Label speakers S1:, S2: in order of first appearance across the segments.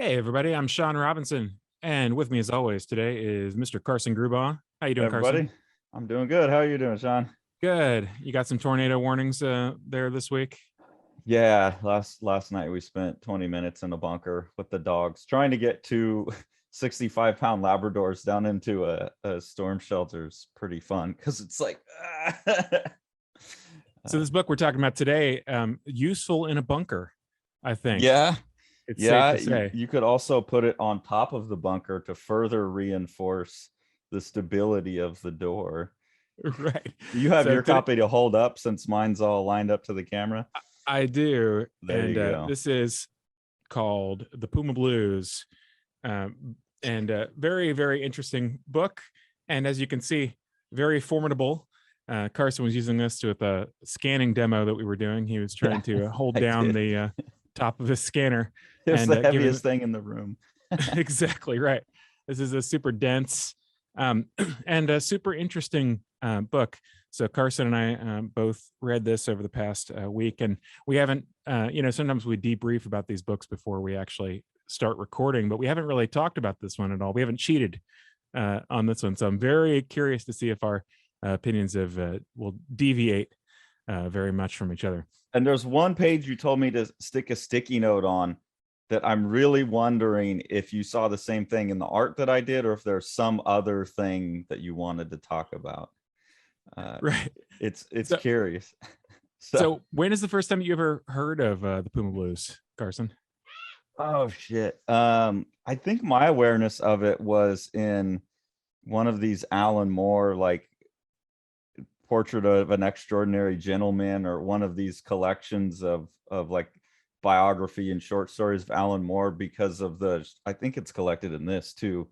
S1: Hey everybody, I'm Sean Robinson, and with me as always today is Mr. Carson Grubaugh. How you doing, Carson?
S2: Everybody, I'm doing good. How are you doing, Sean?
S1: Good. You got some tornado warnings there this week?
S2: Yeah, last night we spent 20 minutes in a bunker with the dogs trying to get two 65-pound Labradors down into a storm shelter. Is pretty fun because it's like
S1: So this book we're talking about today, useful in a bunker, I think
S2: yeah,
S1: it's safe
S2: yeah.
S1: to
S2: You,
S1: say.
S2: you could also put it on top of the bunker to further reinforce the stability of the door.
S1: Right.
S2: You have
S1: So
S2: your
S1: today,
S2: copy to hold up since mine's all lined up to the camera.
S1: I do,
S2: There
S1: and
S2: you go.
S1: this is called The Puma Blues, and very, very interesting book. And as you can see, very formidable. Carson was using this with a scanning demo that we were doing. He was
S2: Yeah,
S1: trying to hold
S2: I
S1: down
S2: did.
S1: the top of his scanner
S2: It was
S1: and
S2: the
S1: giving
S2: heaviest thing in the room.
S1: exactly right. This is a super dense and a super interesting book. So Carson and I both read this over the past week, and we haven't, sometimes we debrief about these books before we actually start recording, but we haven't really talked about this one at all. We haven't cheated on this one, so I'm very curious to see if our opinions will deviate very much from each other.
S2: And there's one page you told me to stick a sticky note on that I'm really wondering if you saw the same thing in the art that I did, or if there's some other thing that you wanted to talk about. Uh,
S1: Right.
S2: it's
S1: So,
S2: curious. So,
S1: so when is the first time you ever heard of the Puma Blues, Carson?
S2: oh shit. I think my awareness of it was in one of these Alan Moore, like, Portrait of an Extraordinary Gentleman, or one of these collections of like biography and short stories of Alan Moore, because of I think it's collected in this too,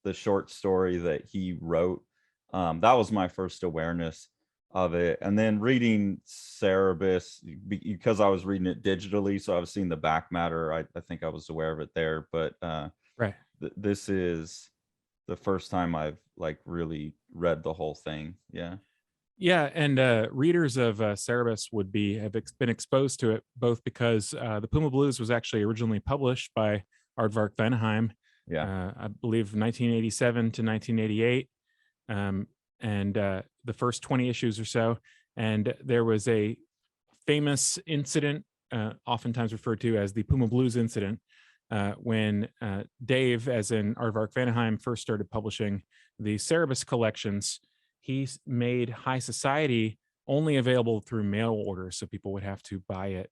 S2: the short story that he wrote. That was my first awareness of it. And then reading Cerebus, because I was reading it digitally, so I was seeing the back matter. I think I was aware of it there, but
S1: Right.
S2: this is the first time I've like really read the whole thing. Yeah.
S1: Yeah, and readers of Cerebus would been exposed to it both because the Puma Blues was actually originally published by Aardvark Venneheim,
S2: Yeah.
S1: I believe 1987 to 1988, and the first 20 issues or so. And there was a famous incident, oftentimes referred to as the Puma Blues incident, when Dave, as in Aardvark Venneheim, first started publishing the Cerebus collections. He made High Society only available through mail order, so people would have to buy it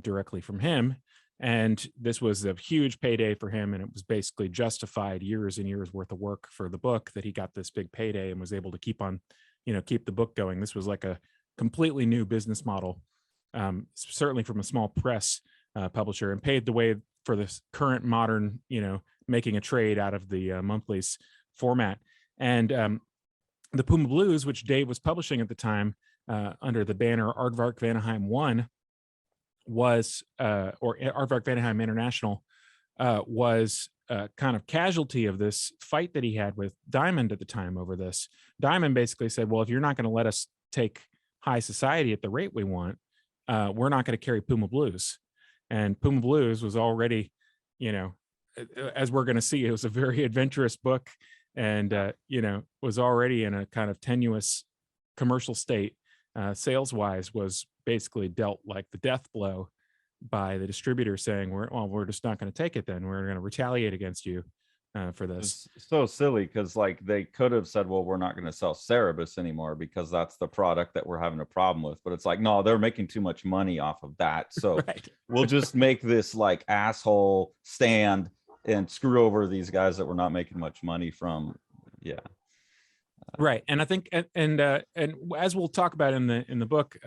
S1: directly from him. And this was a huge payday for him, and it was basically justified years and years worth of work for the book that he got this big payday and was able to keep the book going. This was like a completely new business model, certainly from a small press publisher, and paved the way for this current modern, making a trade out of the monthlies format. And the Puma Blues, which Dave was publishing at the time under the banner Aardvark Venneheim One, or Aardvark Venneheim International, was kind of casualty of this fight that he had with Diamond at the time over this. Diamond basically said, well, if you're not going to let us take High Society at the rate we want, we're not going to carry Puma Blues. And Puma Blues was already, as we're going to see, it was a very adventurous book, and was already in a kind of tenuous commercial state. Sales wise, was basically dealt like the death blow by the distributor, saying, we're just not going to take it, then we're going to retaliate against you for this.
S2: It's so silly because like they could have said, well, we're not going to sell Cerebus anymore because that's the product that we're having a problem with. But it's like, no, they're making too much money off of that. So
S1: Right.
S2: we'll just make this like asshole stand and screw over these guys that we're not making much money from. Yeah.
S1: Right. And I think, and as we'll talk about in the book,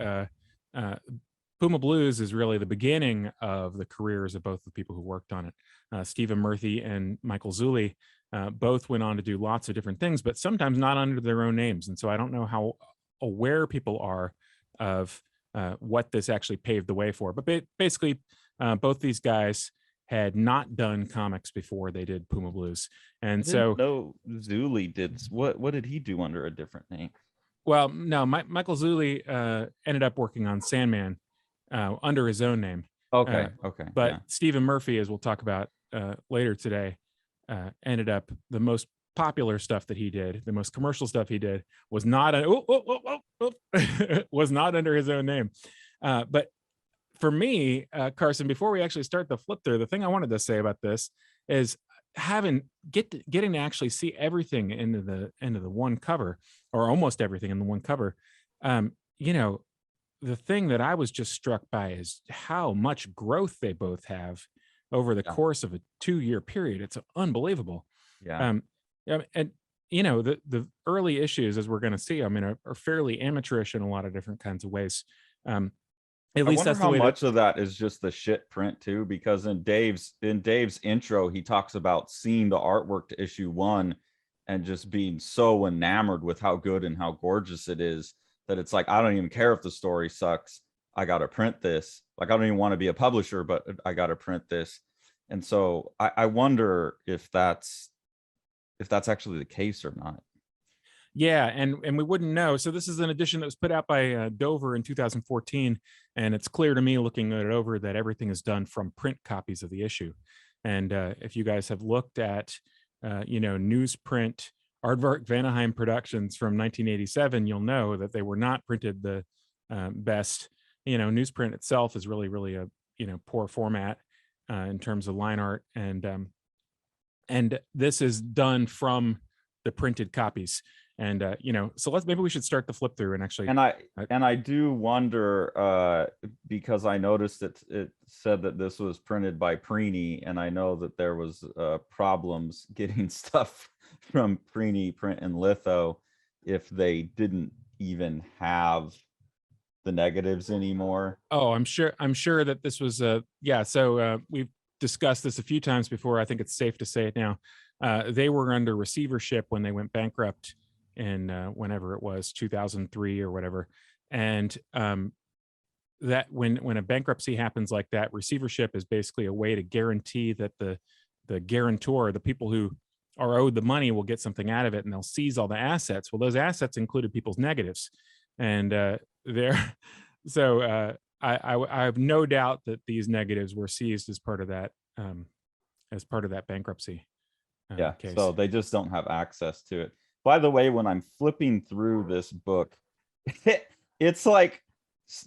S1: Puma Blues is really the beginning of the careers of both the people who worked on it. Stephen Murphy and Michael Zulli both went on to do lots of different things, but sometimes not under their own names. And so I don't know how aware people are of what this actually paved the way for. But basically, both these guys had not done comics before they did Puma Blues. And so,
S2: no, Zulli did. What did he do under a different name?
S1: well, no, Michael Zulli ended up working on Sandman under his own name.
S2: Okay. Okay.
S1: But
S2: Yeah.
S1: Stephen Murphy, as we'll talk about later today, ended up the most popular stuff that he did, the most commercial stuff he did, was not was not under his own name. But for me, Carson, before we actually start the flip through, the thing I wanted to say about this is getting to actually see everything into the one cover, or almost everything in the one cover. You know, the thing that I was just struck by is how much growth they both have over the course of a 2-year period. It's unbelievable.
S2: Yeah.
S1: And you know, the early issues, as we're going to see, I mean, are fairly amateurish in a lot of different kinds of ways. At
S2: I
S1: least
S2: wonder
S1: that's the
S2: how
S1: way
S2: much of that is just the shit print too, because in Dave's intro, he talks about seeing the artwork to issue 1 and just being so enamored with how good and how gorgeous it is that it's like, I don't even care if the story sucks. I got to print this. Like, I don't even want to be a publisher, but I got to print this. And so I wonder if that's actually the case or not.
S1: Yeah, and we wouldn't know. So this is an edition that was put out by Dover in 2014, and it's clear to me, looking it over, that everything is done from print copies of the issue. And if you guys have looked at, you know, newsprint Aardvark Vanaheim productions from 1987, you'll know that they were not printed the best. You know, newsprint itself is really a, you know, poor format in terms of line art, and this is done from the printed copies. And you know, so maybe we should start the flip through and actually.
S2: And I do wonder, because I noticed it said that this was printed by Preeny, and I know that there was problems getting stuff from Preeny Print and Litho if they didn't even have the negatives anymore.
S1: Oh, I'm sure that this was yeah. So we've discussed this a few times before. I think it's safe to say it now. They were under receivership when they went bankrupt in whenever it was, 2003 or whatever. And that when a bankruptcy happens like that, receivership is basically a way to guarantee that the guarantor, the people who are owed the money, will get something out of it, and they'll seize all the assets. Well, those assets included people's negatives, and there. So I have no doubt that these negatives were seized as part of that bankruptcy case.
S2: So they just don't have access to it. By the way, when I'm flipping through this book, it's like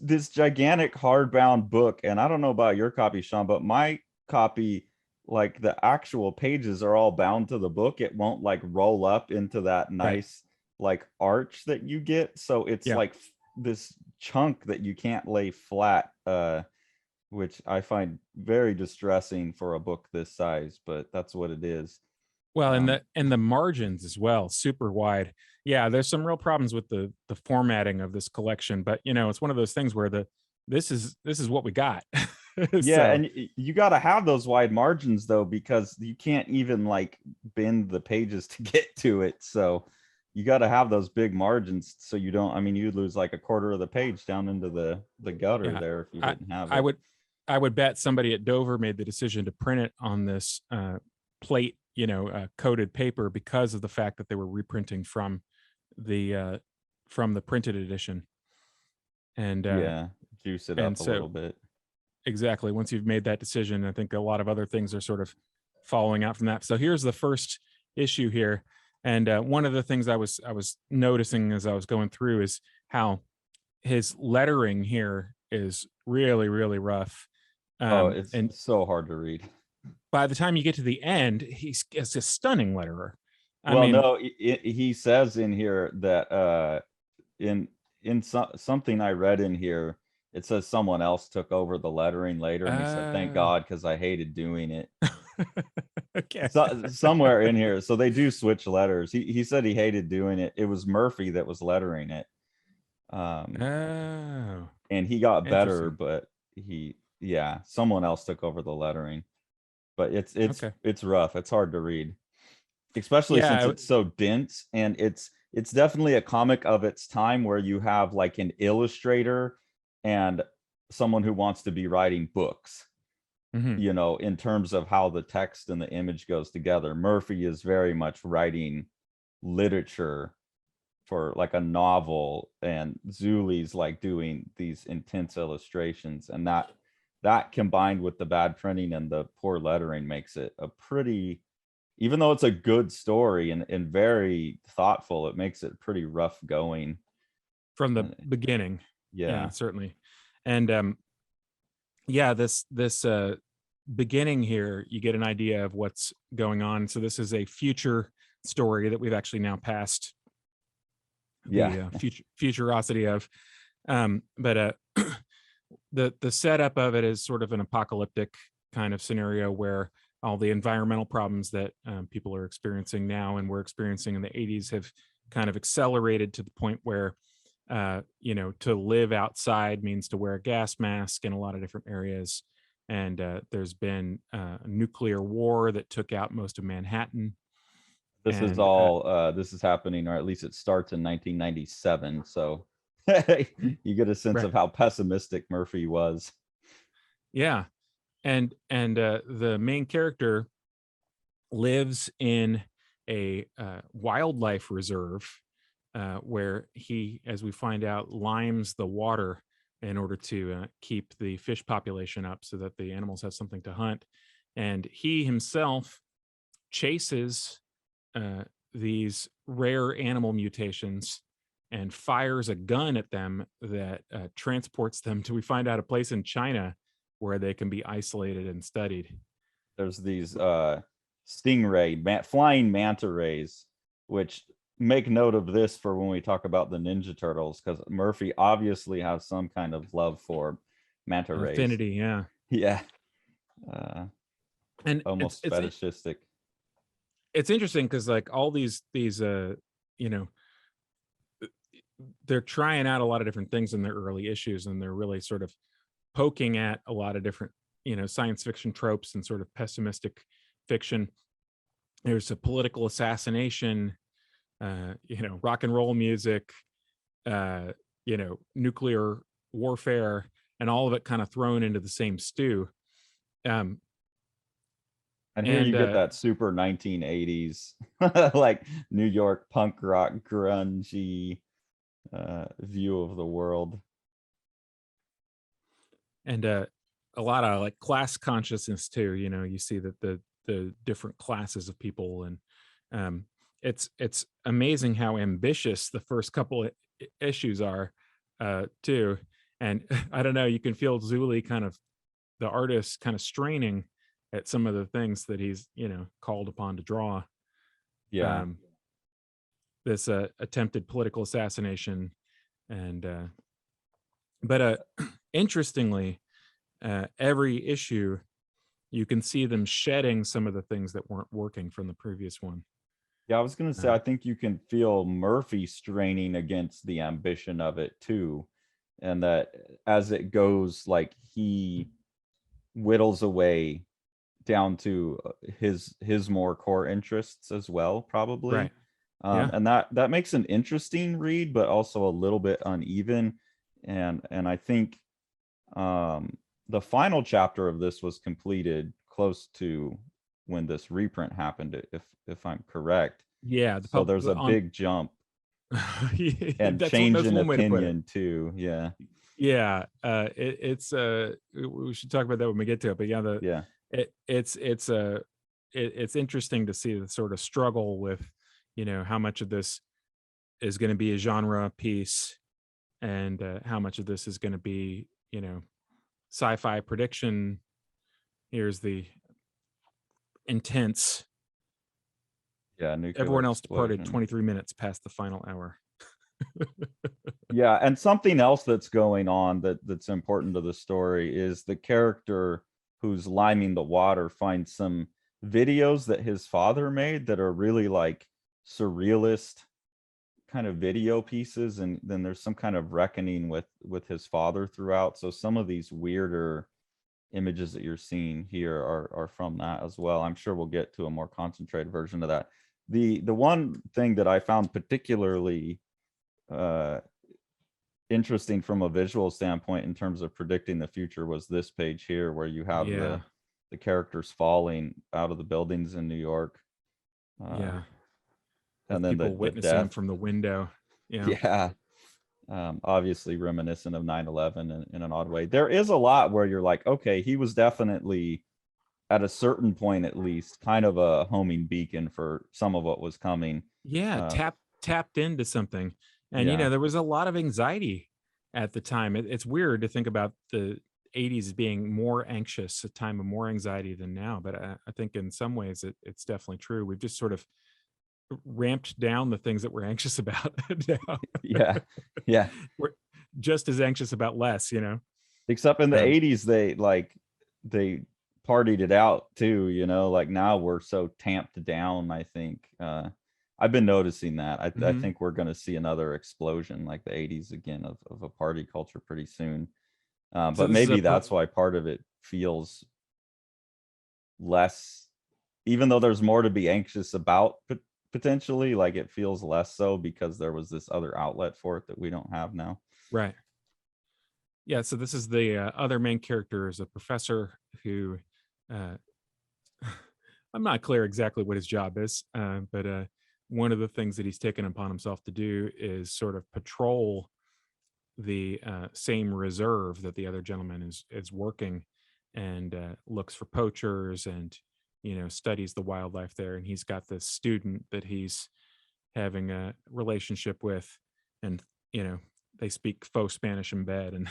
S2: this gigantic hardbound book. And I don't know about your copy, Sean, but my copy, like, the actual pages are all bound to the book. It won't like roll up into that nice like arch that you get. So it's like this chunk that you can't lay flat, which I find very distressing for a book this size, but that's what it is.
S1: Well, and the margins as well, super wide. Yeah, there's some real problems with the formatting of this collection, but you know, it's one of those things where this is what we got.
S2: Yeah, and you got to have those wide margins though, because you can't even like bend the pages to get to it. So you got to have those big margins so you don't, I mean, you'd lose like a quarter of the page down into the gutter there if you didn't have it.
S1: I would bet somebody at Dover made the decision to print it on this plate, you know, coated paper, because of the fact that they were reprinting from the printed edition. And
S2: juice it up a little bit.
S1: Exactly. Once you've made that decision, I think a lot of other things are sort of following out from that. So here's the first issue here. And one of the things I was noticing as I was going through is how his lettering here is really rough.
S2: It's so hard to read.
S1: By the time you get to the end, he's a stunning letterer.
S2: He says in here that in something I read in here, it says someone else took over the lettering later, and he said, "Thank God, because I hated doing it."
S1: Okay.
S2: So, somewhere in here, so they do switch letters. He said he hated doing it. It was Murphy that was lettering it. And he got better, but someone else took over the lettering. But it's rough. It's hard to read, especially since it's so dense, and it's definitely a comic of its time where you have like an illustrator and someone who wants to be writing books, you know, in terms of how the text and the image goes together. Murphy is very much writing literature for like a novel, and Zulli's like doing these intense illustrations, and that that combined with the bad printing and the poor lettering makes it a pretty, even though it's a good story and very thoughtful, it makes it pretty rough going
S1: from the beginning.
S2: Yeah,
S1: certainly. And this beginning here, you get an idea of what's going on. So this is a future story that we've actually now passed the futurosity of. But the setup of it is sort of an apocalyptic kind of scenario where all the environmental problems that people are experiencing now and were experiencing in the 80s have kind of accelerated to the point where to live outside means to wear a gas mask in a lot of different areas. And there's been a nuclear war that took out most of Manhattan.
S2: This is all this is happening, or at least it starts in 1997. So you get a sense of how pessimistic Murphy was.
S1: Yeah. And the main character lives in a wildlife reserve where he, as we find out, limes the water in order to keep the fish population up so that the animals have something to hunt. And he himself chases these rare animal mutations and fires a gun at them that transports them to, we find out, a place in China where they can be isolated and studied.
S2: There's these stingray, flying manta rays, which make note of this for when we talk about the Ninja Turtles, because Murphy obviously has some kind of love for manta rays.
S1: Affinity, yeah.
S2: Yeah.
S1: And
S2: almost fetishistic.
S1: It's interesting because like all these they're trying out a lot of different things in their early issues, and they're really sort of poking at a lot of different science fiction tropes and sort of pessimistic fiction. There's a political assassination, rock and roll music, nuclear warfare, and all of it kind of thrown into the same stew.
S2: And here you get that super 1980s, like New York punk rock, grungy view of the world.
S1: And a lot of like class consciousness too. You see that the different classes of people, and it's amazing how ambitious the first couple of issues are too. And I don't know, you can feel Zulli kind of, the artist, kind of straining at some of the things that he's called upon to draw. This attempted political assassination, and but interestingly, every issue you can see them shedding some of the things that weren't working from the previous one.
S2: Yeah, I was gonna say, I think you can feel Murphy straining against the ambition of it too, and that as it goes, like he whittles away down to his more core interests as well, probably.
S1: Right.
S2: And that makes an interesting read, but also a little bit uneven. And I think the final chapter of this was completed close to when this reprint happened, if I'm correct.
S1: Yeah.
S2: So there's a big jump and change in opinion too. Yeah.
S1: Yeah. It's we should talk about that when we get to it. But yeah, it's interesting to see the sort of struggle with how much of this is going to be a genre piece, and how much of this is going to be sci-fi prediction. Here's the intense.
S2: Yeah,
S1: everyone else departed 23 minutes past the final hour.
S2: Yeah, and something else that's going on that's important to the story is the character who's liming the water finds some videos that his father made that are really like surrealist kind of video pieces, and then there's some kind of reckoning with his father throughout. So some of these weirder images that you're seeing here are from that as well. I'm sure we'll get to a more concentrated version of that. The one thing that I found particularly interesting from a visual standpoint in terms of predicting the future was this page here, where you have the characters falling out of the buildings in New York.
S1: And
S2: then
S1: people witnessing them from the window.
S2: Yeah. Obviously reminiscent of 9/11 in an odd way. There is a lot where you're like, okay, he was definitely at a certain point at least kind of a homing beacon for some of what was coming.
S1: Yeah,
S2: uh,
S1: tapped into something. And
S2: yeah,
S1: there was a lot of anxiety at the time. It's weird to think about the 80s as being more anxious, a time of more anxiety than now, but I think in some ways it's definitely true. We've just sort of ramped down the things that we're anxious about now.
S2: yeah, yeah.
S1: We're just as anxious about less.
S2: Except in the
S1: Um,
S2: 80s they partied it out too, like now we're so tamped down. I think I've been noticing that. I
S1: mhm.
S2: think we're going to see another explosion like the 80s again of a party culture pretty soon.
S1: So
S2: But
S1: this is
S2: maybe that's why part of it feels less, even though there's more to be anxious about, potentially, like it feels less so because there was this other outlet for it that we don't have now.
S1: right. Yeah, so this is the other main character is a professor who uh, I'm not clear exactly what his job is, but one of the things that he's taken upon himself to do is sort of patrol the same reserve that the other gentleman is working, and looks for poachers, and studies the wildlife there. And he's got this student that he's having a relationship with, and they speak faux Spanish in bed, and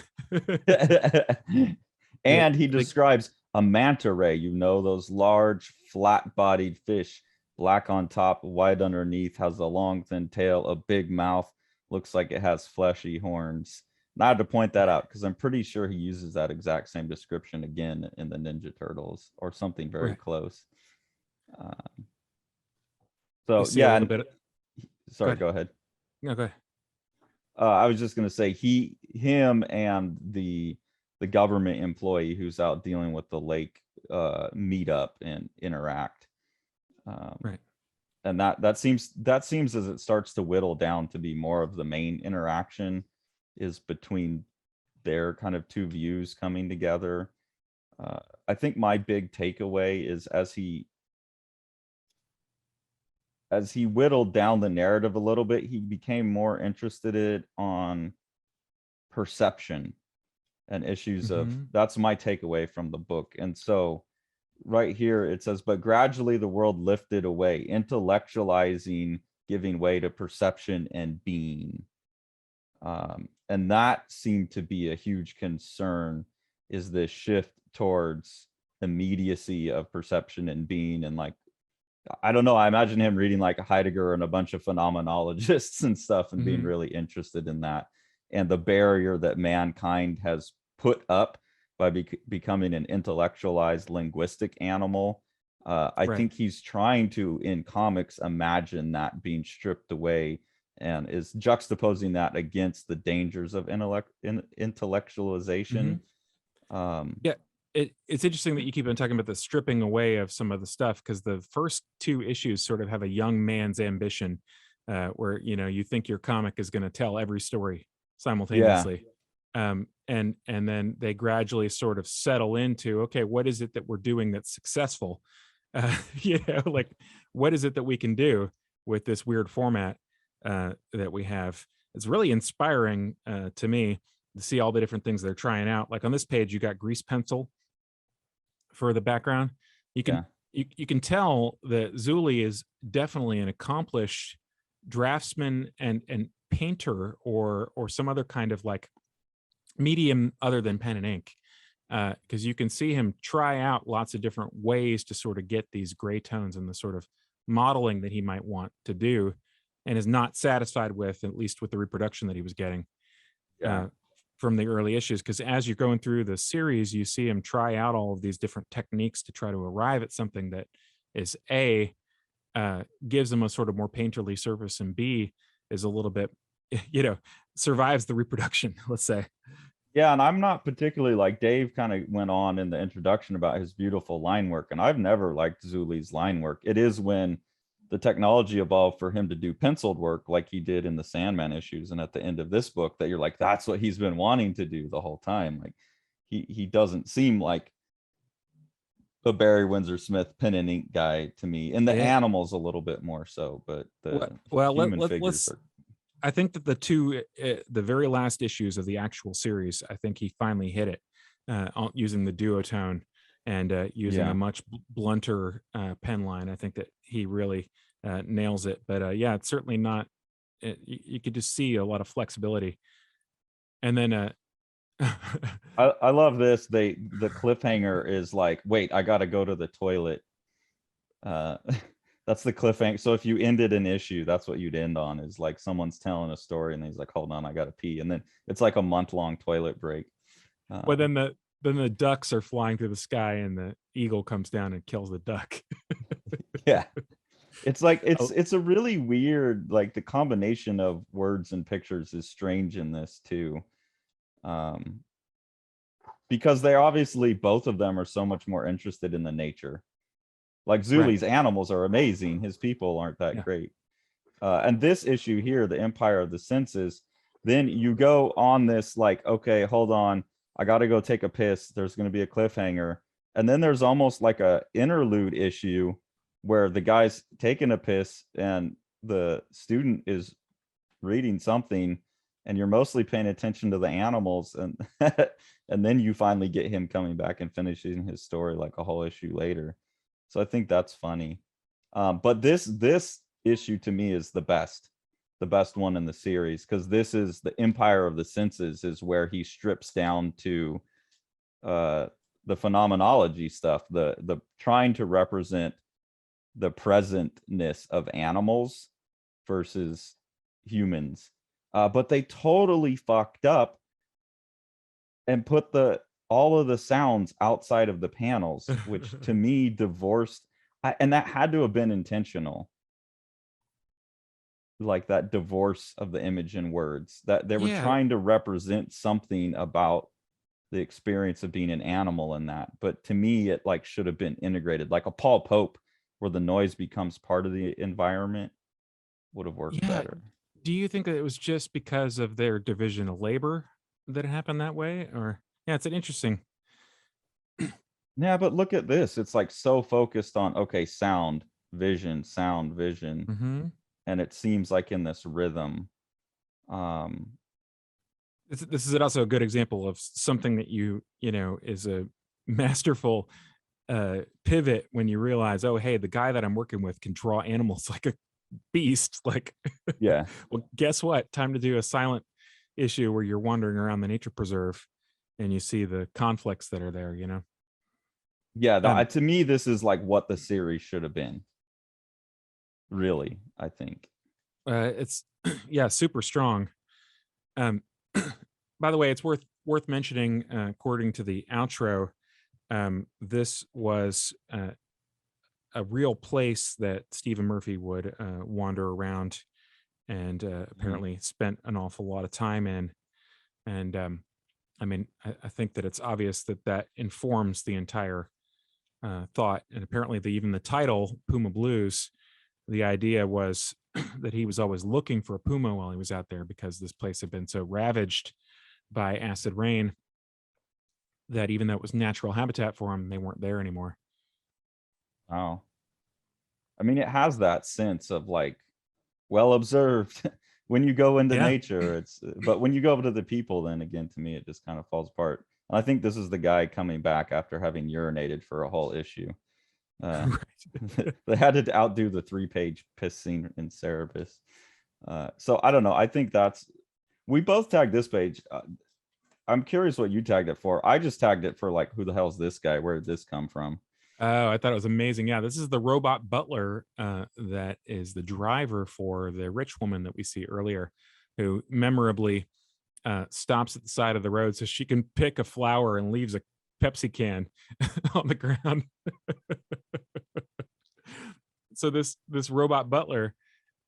S1: they,
S2: And he
S1: they
S2: describes a manta ray, those large, flat-bodied fish, black on top, white underneath, has a long, thin tail, a big mouth, looks like it has fleshy horns. And I had to point that out because I'm pretty sure he uses that exact same description again in the Ninja Turtles or something very
S1: right.
S2: close. Uh,
S1: We
S2: so
S1: see a
S2: yeah,
S1: little
S2: and
S1: bit. Go
S2: sorry,
S1: ahead.
S2: go ahead.
S1: No, go ahead.
S2: I was just gonna say him and the government employee who's out dealing with the lake meet up and interact. Um,
S1: Right.
S2: and that seems as it starts to whittle down to be more of the main interaction is between their kind of two views coming together. I think my big takeaway is as he whittled down the narrative a little bit, he became more interested on perception and issues of
S1: Hmm.
S2: that's my takeaway from the book. And so right here it says, but gradually the world lifted away, intellectualizing, giving way to perception and being. And that seemed to be a huge concern, is this shift towards immediacy of perception and being. And like, I don't know, I imagine him reading like Heidegger and a bunch of phenomenologists and stuff and being
S1: Hmm.
S2: really interested in that, and the barrier that mankind has put up by becoming an intellectualized linguistic animal. I
S1: Right.
S2: think he's trying to, in comics, imagine that being stripped away and is juxtaposing that against the dangers of
S1: Hmm.
S2: intellectualization. Um,
S1: Yeah. It's interesting that you keep on talking about the stripping away of some of the stuff, because the first two issues sort of have a young man's ambition, where you think your comic is going to tell every story
S2: yeah,
S1: simultaneously, and then they gradually sort of settle into, okay, what is it that we're doing that's successful? Like, what is it that we can do with this weird format that we have? It's really inspiring to me to see all the different things they're trying out. Like on this page, you got grease pencil for the background. You can
S2: yeah,
S1: you can tell that Zulli is definitely an accomplished draftsman and painter, or some other kind of like medium other than pen and ink, because you can see him try out lots of different ways to sort of get these gray tones and the sort of modeling that he might want to do, and is not satisfied with, at least with the reproduction that he was getting
S2: yeah.
S1: uh, from the early issues. Because as you're going through the series, you see him try out all of these different techniques to try to arrive at something that is gives him a sort of more painterly surface, and B, is a little bit, you know, survives the reproduction, let's say.
S2: Yeah, and I'm not particularly, like Dave kind of went on in the introduction about his beautiful line work, and I've never liked Zulli's line work. It is when the technology evolved for him to do penciled work like he did in the Sandman issues and at the end of this book that you're like, that's what he's been wanting to do the whole time. Like he doesn't seem like a Barry Windsor Smith pen and ink guy to me. And the
S1: Yeah.
S2: animals a little bit more so, but the
S1: Well,
S2: human figures
S1: let's.
S2: are
S1: I think that the very last issues of the actual series, I think he finally hit it, using the duotone and using a
S2: Yeah.
S1: much blunter pen line. I think that he really nails it. But yeah, it's certainly not. You could just see a lot of flexibility, and then
S2: I love this. The cliffhanger is like, wait, I gotta go to the toilet. Uh that's the cliffhanger. So if you ended an issue, that's what you'd end on, is like someone's telling a story and he's like, hold on, I gotta pee. And then it's like a month-long toilet break.
S1: well,
S2: Um,
S1: then the ducks are flying through the sky, and the eagle comes down and kills the duck.
S2: yeah. It's like
S1: Oh,
S2: it's a really weird, like the combination of words and pictures is strange in this too. Um because they obviously, both of them are so much more interested in the nature. Like
S1: right.
S2: Zulli's animals are amazing, his people aren't that
S1: Yeah.
S2: great. And this issue here, the Empire of the Senses, then you go on this like, okay, hold on, I got to go take a piss. There's going to be a cliffhanger, and then there's almost like a interlude issue where the guy's taking a piss and the student is reading something, and you're mostly paying attention to the animals, and and then you finally get him coming back and finishing his story like a whole issue later. So I think that's funny. But this issue to me is the best one in the series, because this is the Empire of the Senses, is where he strips down to uh the phenomenology stuff, the trying to represent the presentness of animals versus humans. But they totally fucked up and put the all of the sounds outside of the panels, which to me divorced. And that had to have been intentional, like that divorce of the image and words, that they were
S1: Yeah.
S2: trying to represent something about the experience of being an animal in that. But to me, it like should have been integrated, like a Paul Pope, where the noise becomes part of the environment, would have worked
S1: Yeah.
S2: better.
S1: Do you think that it was just because of their division of labor that it happened that way? Or yeah, it's an interesting.
S2: Yeah, but look at this. It's like so focused on, okay, sound, vision,
S1: Mhm.
S2: and it seems like in this rhythm. Um,
S1: This is also a good example of something that you know is a masterful pivot when you realize, oh hey, the guy that I'm working with can draw animals like a beast. Like,
S2: yeah.
S1: well, guess what? Time to do a silent issue where you're wandering around the nature preserve and you see the conflicts that are there. You know.
S2: Yeah,
S1: Um,
S2: to me, this is like what the series should have been. Really, I think.
S1: it's yeah, super strong. Um, by the way, it's worth mentioning. According to the outro, this was a real place that Stephen Murphy would wander around and
S2: Mhm.
S1: apparently spent an awful lot of time in. And I mean, I think that it's obvious that that informs the entire thought. And apparently, even the title "Puma Blues," the idea was that he was always looking for a puma while he was out there because this place had been so ravaged by acid rain that even though it was natural habitat for them, they weren't there anymore.
S2: Wow. I mean, it has that sense of like, well observed. When you go into
S1: Yeah.
S2: nature, it's, but when you go to the people, then again, to me, it just kind of falls apart. And I think this is the guy coming back after having urinated for a whole issue. Uh,
S1: Right.
S2: they had to outdo the 3-page piss scene in Cerebus. So I don't know. I think that's, we both tagged this page. I'm curious what you tagged it for. I just tagged it for like, who the hell's this guy? Where did this come from?
S1: Oh, I thought it was amazing. Yeah, this is the robot butler that is the driver for the rich woman that we see earlier, who memorably stops at the side of the road so she can pick a flower and leaves a Pepsi can on the ground. So this robot butler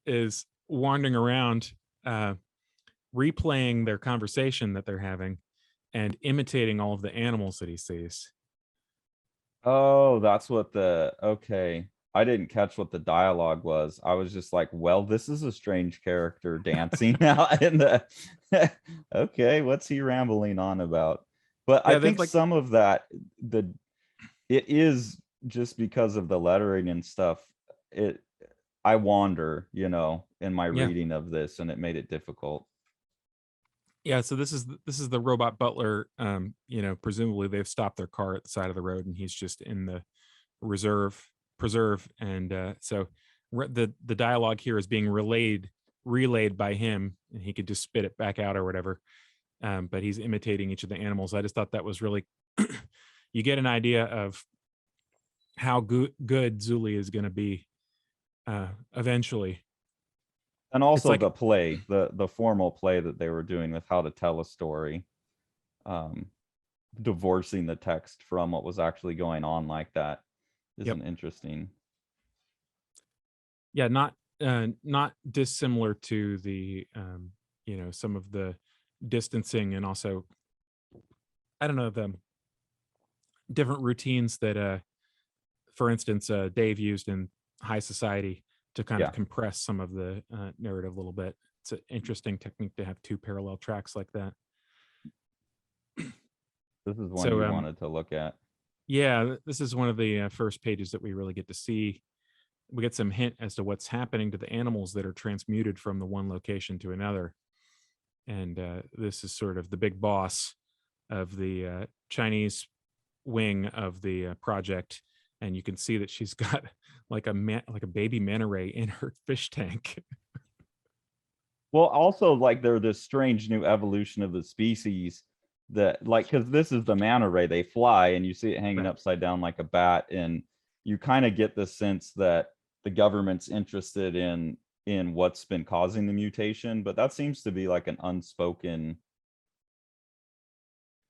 S1: is wandering around, uh, replaying their conversation that they're having and imitating all of the animals that he sees.
S2: Oh, that's what the, okay. I didn't catch what the dialogue was. I was just like, well, this is a strange character dancing out in the okay, what's he rambling on about? But I
S1: Yeah, they've
S2: think
S1: like
S2: some of that, the it is just because of the lettering and stuff. It I wander, in my
S1: Yeah.
S2: reading of this, and it made it difficult.
S1: Yeah, so this is the robot Butler. Presumably they've stopped their car at the side of the road, and he's just in the preserve, and so the dialogue here is being relayed by him, and he could just spit it back out or whatever. But he's imitating each of the animals. I just thought that was really, you get an idea of how good Zulli is going to be eventually.
S2: And
S1: It's
S2: also
S1: like,
S2: the play, the formal play that they were doing with how to tell a story, divorcing the text from what was actually going on like that is
S1: yep,
S2: an interesting.
S1: yeah, not dissimilar to the some of the distancing, and also I don't know, the different routines that for instance Dave used in High Society to kind
S2: Yeah,
S1: of compress some of the narrative a little bit. It's an interesting technique to have two parallel tracks like that.
S2: this is one
S1: So
S2: you wanted to look at.
S1: yeah, this is one of the first pages that we really get to see. We get some hint as to what's happening to the animals that are transmuted from the one location to another. And this is sort of the big boss of the Chinese wing of the project. And you can see that she's got like a baby manta ray in her fish tank.
S2: Well, also, like, they're this strange new evolution of the species that, like, because this is the manta ray, they fly, and you see it hanging
S1: Right.
S2: upside down like a bat, and you kind of get the sense that the government's interested in what's been causing the mutation, but that seems to be like an unspoken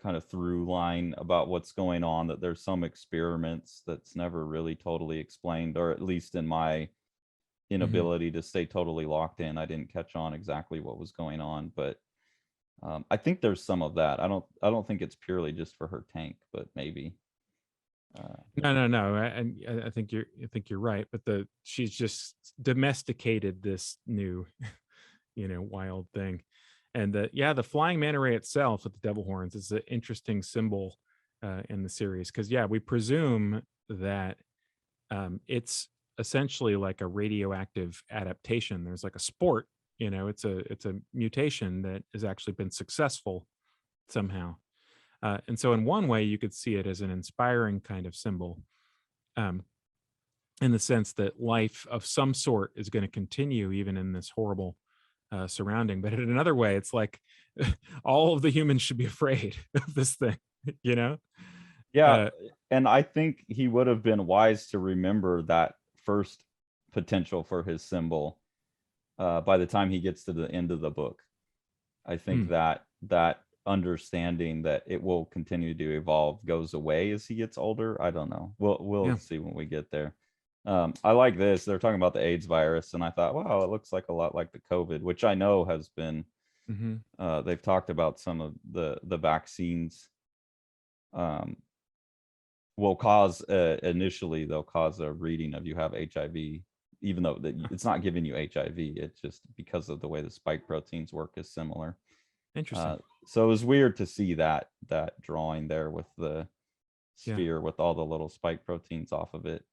S2: kind of through line about what's going on, that there's some experiments that's never really totally explained, or at least in my inability to stay totally locked in, I didn't catch on exactly what was going on. But I think there's some of that. I don't think it's purely just for her tank, but maybe.
S1: No. I think you're right. But she's just domesticated this new, wild thing. And the flying manta ray itself with the devil horns is an interesting symbol in the series, because we presume that it's essentially like a radioactive adaptation. There's like a sport, it's a mutation that has actually been successful somehow. And so in one way you could see it as an inspiring kind of symbol, um, in the sense that life of some sort is going to continue even in this horrible surrounding. But in another way, it's like all of the humans should be afraid of this thing, you know?
S2: Yeah,
S1: Uh,
S2: and I think he would have been wise to remember that first potential for his symbol by the time he gets to the end of the book. I think
S1: mm,
S2: that understanding that it will continue to evolve goes away as he gets older. I don't know. We'll
S1: yeah.
S2: see when we get there. I like this. They're talking about the AIDS virus, and I thought, wow, it looks like a lot like the COVID, which I know has been.
S1: Hmm.
S2: They've talked about some of the vaccines. Will cause initially they'll cause a reading of you have HIV, even though it's not giving you HIV. It's just because of the way the spike proteins work is similar.
S1: Interesting.
S2: So it was weird to see that drawing there with the
S1: Yeah.
S2: sphere with all the little spike proteins off of it.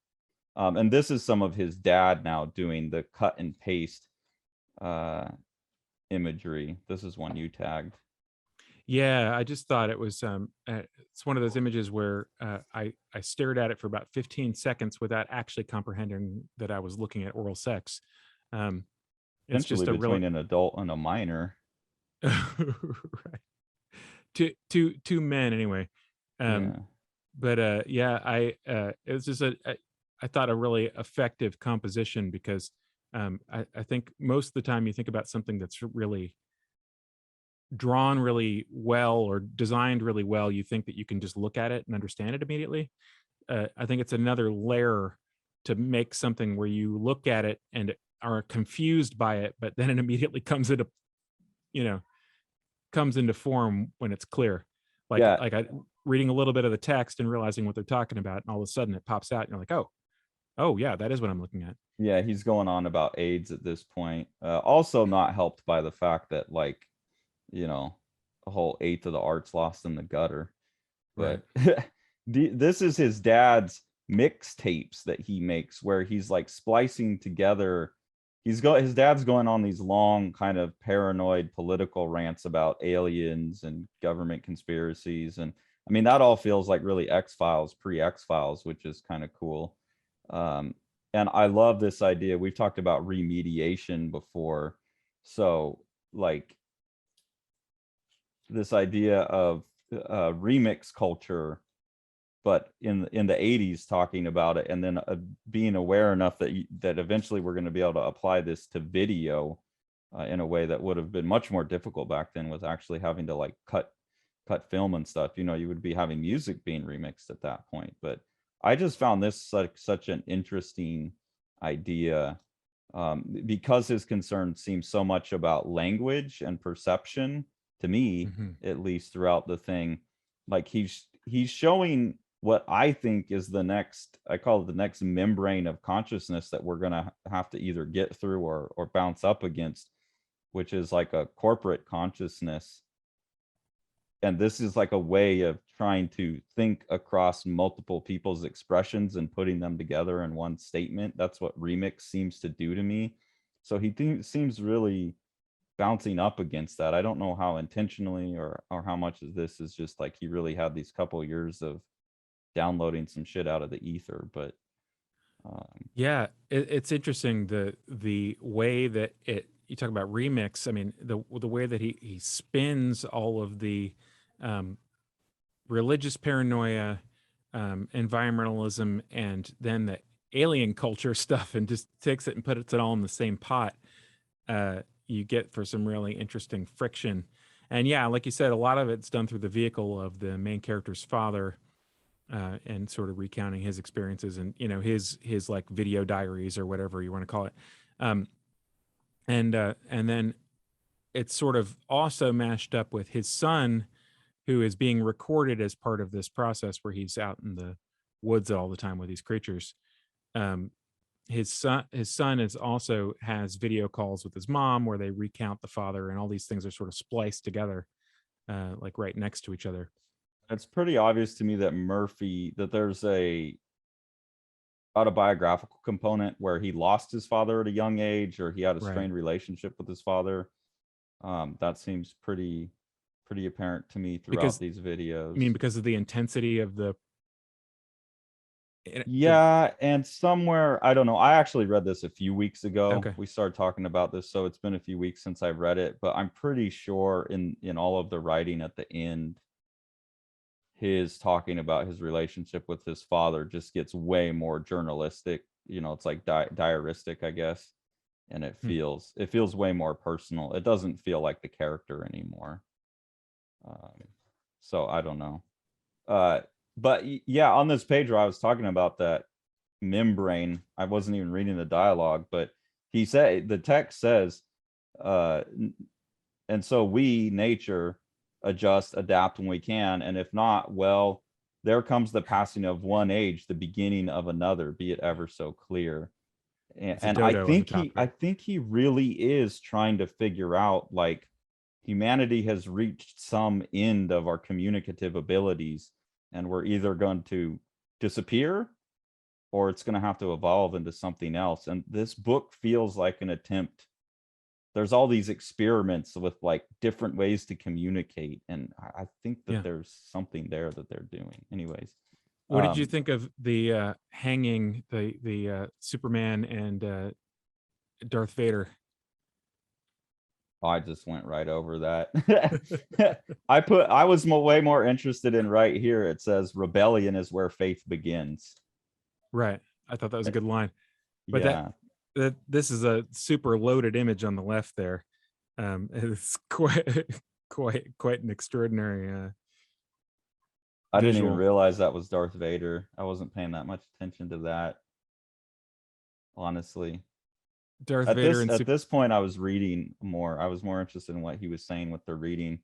S2: And this is some of his dad now doing the cut and paste imagery. This is one you tagged.
S1: Yeah, I just thought it was it's one of those images where I stared at it for about 15 seconds without actually comprehending that I was looking at oral sex. Um, it's
S2: Essentially
S1: just a really
S2: between an adult and a minor.
S1: right. Two men anyway. Um,
S2: Yeah.
S1: but it was just I thought a really effective composition, because I think most of the time you think about something that's really drawn really well or designed really well, you think that you can just look at it and understand it immediately. I think it's another layer to make something where you look at it and are confused by it, but then it immediately you know, comes into form when it's clear. Like
S2: Yeah.
S1: I reading a little bit of the text and realizing what they're talking about, and all of a sudden it pops out, and you're like, oh yeah, that is what I'm looking at.
S2: Yeah, he's going on about AIDS at this point. Also not helped by the fact that, like, a whole eighth of the art's lost in the gutter.
S1: Right.
S2: But this is his dad's mixtapes that he makes where he's like splicing together. His dad's going on these long kind of paranoid political rants about aliens and government conspiracies, and I mean that all feels like really X-Files, pre-X-Files, which is kind of cool. And I love this idea. We've talked about remediation before, so like this idea of remix culture, but in the 80s talking about it, and then being aware enough that eventually we're going to be able to apply this to video in a way that would have been much more difficult back then, with actually having to like cut film and stuff. You know, you would be having music being remixed at that point. But I just found this like such an interesting idea, because his concern seems so much about language and perception to me, at least throughout the thing. Like he's showing what I think is the next, I call it the next membrane of consciousness that we're going to have to either get through or bounce up against, which is like a corporate consciousness. And this is like a way of trying to think across multiple people's expressions and putting them together in one statement. That's what remix seems to do to me. So he seems really bouncing up against that. I don't know how intentionally or how much of this is just like he really had these couple of years of downloading some shit out of the ether, but
S1: yeah, it's interesting the way that you talk about remix. I mean, the way that he spins all of the religious paranoia, environmentalism, and then the alien culture stuff, and just takes it and puts it all in the same pot. You get for some really interesting friction. And yeah, like you said, a lot of it's done through the vehicle of the main character's father, and sort of recounting his experiences, and you know, his like video diaries or whatever you want to call it. And then it's sort of also mashed up with his son, who is being recorded as part of this process where he's out in the woods all the time with these creatures. His son is also has video calls with his mom where they recount the father, and all these things are sort of spliced together, like right next to each other.
S2: It's pretty obvious to me that there's a autobiographical component where he lost his father at a young age, or he had a strained relationship with his father. That seems pretty apparent to me throughout these videos.
S1: I mean, because of the intensity of the
S2: yeah, and somewhere, I don't know, I actually read this a few weeks ago.
S1: Okay.
S2: We started talking about this, so it's been a few weeks since I've read it, but I'm pretty sure in all of the writing at the end, his talking about his relationship with his father just gets way more journalistic. You know, it's like diaristic, I guess, and it feels way more personal. It doesn't feel like the character anymore. So I don't know. But yeah, on this page where I was talking about that membrane, I wasn't even reading the dialogue, but he said, the text says, and so we, nature, adjust, adapt when we can, and if not, well, there comes the passing of one age, the beginning of another, be it ever so clear. And I think he really is trying to figure out, like, humanity has reached some end of our communicative abilities, and we're either going to disappear or it's going to have to evolve into something else. And this book feels like an attempt. There's all these experiments with like different ways to communicate, and I think that there's something there that they're doing. Anyways,
S1: what did you think of the hanging, the Superman and Darth Vader?
S2: I just went right over that. I was way more interested in right here. It says rebellion is where faith begins.
S1: Right. I thought that was a good line. But
S2: yeah.
S1: that this is a super loaded image on the left there. It's quite an extraordinary
S2: I didn't even realize that was Darth Vader. I wasn't paying that much attention to that, honestly.
S1: Darth Vader
S2: at this point, I was reading more. I was more interested in what he was saying with the reading,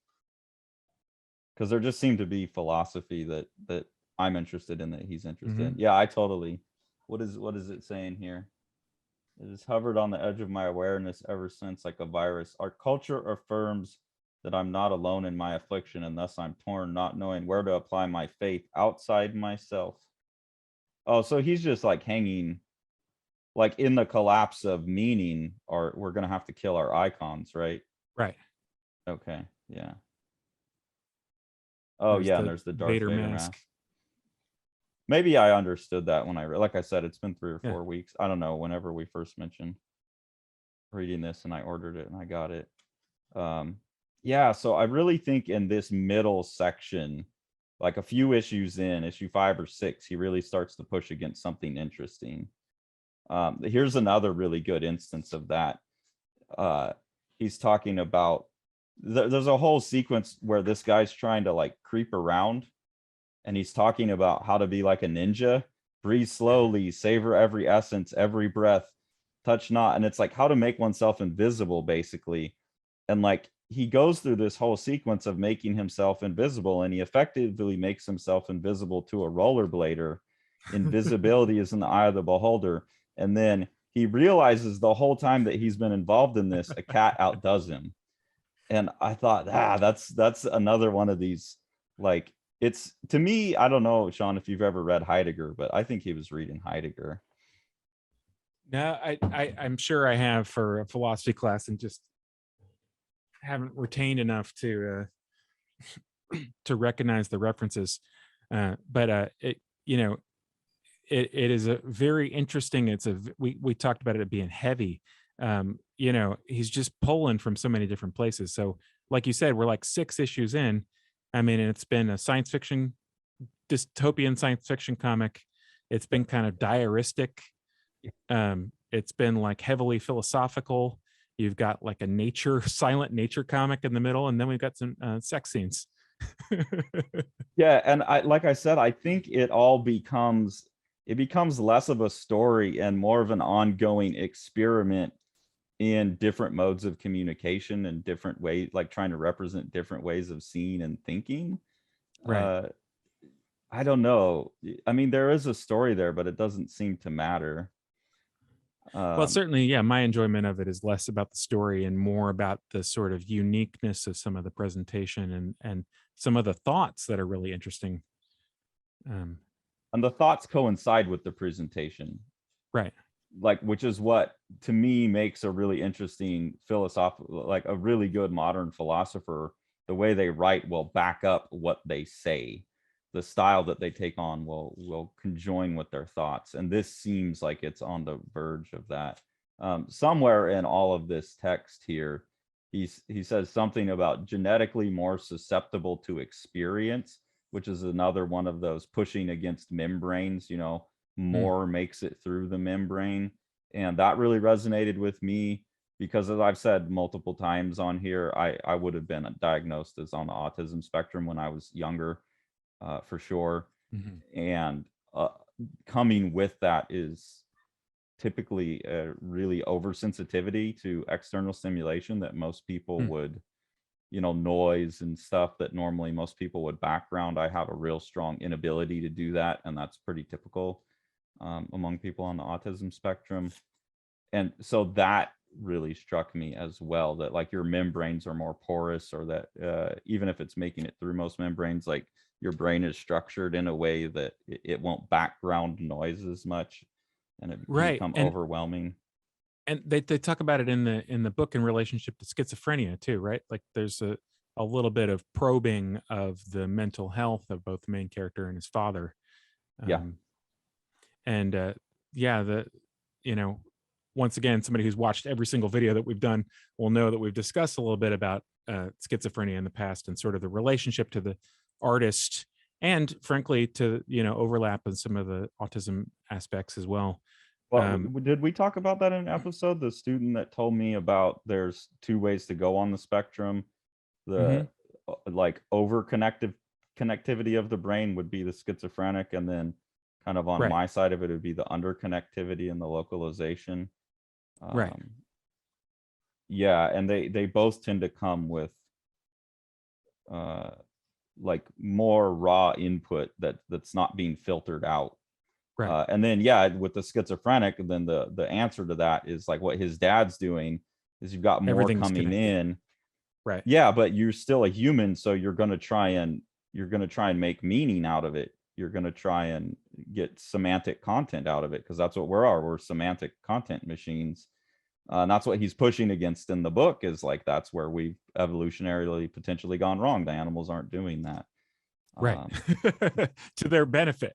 S2: because there just seemed to be philosophy that I'm interested in, that he's interested in. Yeah, I totally. What is it saying here? It has hovered on the edge of my awareness ever since, like a virus. Our culture affirms that I'm not alone in my affliction, and thus I'm torn, not knowing where to apply my faith outside myself. Oh, so he's just like hanging, like in the collapse of meaning, or we're gonna have to kill our icons, right?
S1: Right.
S2: Okay, yeah. Oh
S1: There's
S2: yeah, and
S1: the
S2: there's the Darth
S1: Vader
S2: Vader
S1: mask.
S2: mask. Maybe I understood that when I read. Like I said, it's been 3 or
S1: Yeah.
S2: 4 weeks. I don't know. Whenever we first mentioned reading this, and I ordered it and I got it. Yeah. So I really think in this middle section, like a few issues in, issue 5 or 6, he really starts to push against something interesting. Here's another really good instance of that. He's talking about there's a whole sequence where this guy's trying to like creep around, and he's talking about how to be like a ninja, breathe slowly, savor every essence, every breath, touch not. And it's like how to make oneself invisible, basically. And like he goes through this whole sequence of making himself invisible, and he effectively makes himself invisible to a rollerblader. Invisibility is in the eye of the beholder. And then he realizes the whole time that he's been involved in this, a cat outdoes him. And I thought, that's another one of these, like, it's, to me, I don't know, Sean, if you've ever read Heidegger, but I think he was reading Heidegger.
S1: No, I'm sure I have for a philosophy class and just haven't retained enough to to recognize the references. But it, you know, it is a very interesting. We talked about it being heavy. You know, he's just pulling from so many different places. So, like you said, we're like 6 issues in. I mean, it's been a science fiction, dystopian science fiction comic. It's been kind of diaristic. It's been like heavily philosophical. You've got like a nature, silent nature comic in the middle, and then we've got some sex scenes.
S2: Yeah, and like I said, I think it becomes less of a story and more of an ongoing experiment in different modes of communication and different ways, like trying to represent different ways of seeing and thinking.
S1: Right.
S2: I don't know. I mean, there is a story there, but it doesn't seem to matter.
S1: Well, certainly, yeah, my enjoyment of it is less about the story and more about the sort of uniqueness of some of the presentation and some of the thoughts that are really interesting.
S2: And the thoughts coincide with the presentation.
S1: Right.
S2: Like, which is what to me makes a really interesting philosophical, like a really good modern philosopher. The way they write will back up what they say. The style that they take on will conjoin with their thoughts, and this seems like it's on the verge of that. Somewhere in all of this text here, he says something about genetically more susceptible to experience, which is another one of those pushing against membranes. You know, more makes it through the membrane, and that really resonated with me because, as I've said multiple times on here, I would have been diagnosed as on the autism spectrum when I was younger. For sure. And coming with that is typically a really oversensitivity to external stimulation that most people would, you know, noise and stuff that normally most people would background. I have a real strong inability to do that, and that's pretty typical among people on the autism spectrum. And so that really struck me as well, that like your membranes are more porous, or that even if it's making it through most membranes, like your brain is structured in a way that it won't background noise as much, and it can
S1: Right.
S2: become overwhelming.
S1: And they talk about it in the book in relationship to schizophrenia too, right? Like there's a little bit of probing of the mental health of both the main character and his father.
S2: Yeah.
S1: And yeah, you know, once again, somebody who's watched every single video that we've done will know that we've discussed a little bit about schizophrenia in the past and sort of the relationship to the artist, and frankly to, you know, overlap in some of the autism aspects as well.
S2: Well, did we talk about that in an episode? The student that told me about there's 2 ways to go on the spectrum. The like over connectivity of the brain would be the schizophrenic, and then kind of on my side of it would be the under connectivity and the localization.
S1: Right.
S2: Yeah, and they both tend to come with like more raw input that's not being filtered out.
S1: Right.
S2: And then yeah, with the schizophrenic, then the answer to that is like what his dad's doing is you've got more coming
S1: connected.
S2: in.
S1: Right.
S2: Yeah, but you're still a human, so you're gonna try and make meaning out of it. You're gonna try and get semantic content out of it, because that's what we're semantic content machines. And that's what he's pushing against in the book, is like, that's where we've evolutionarily potentially gone wrong. The animals aren't doing that.
S1: Right. To their benefit.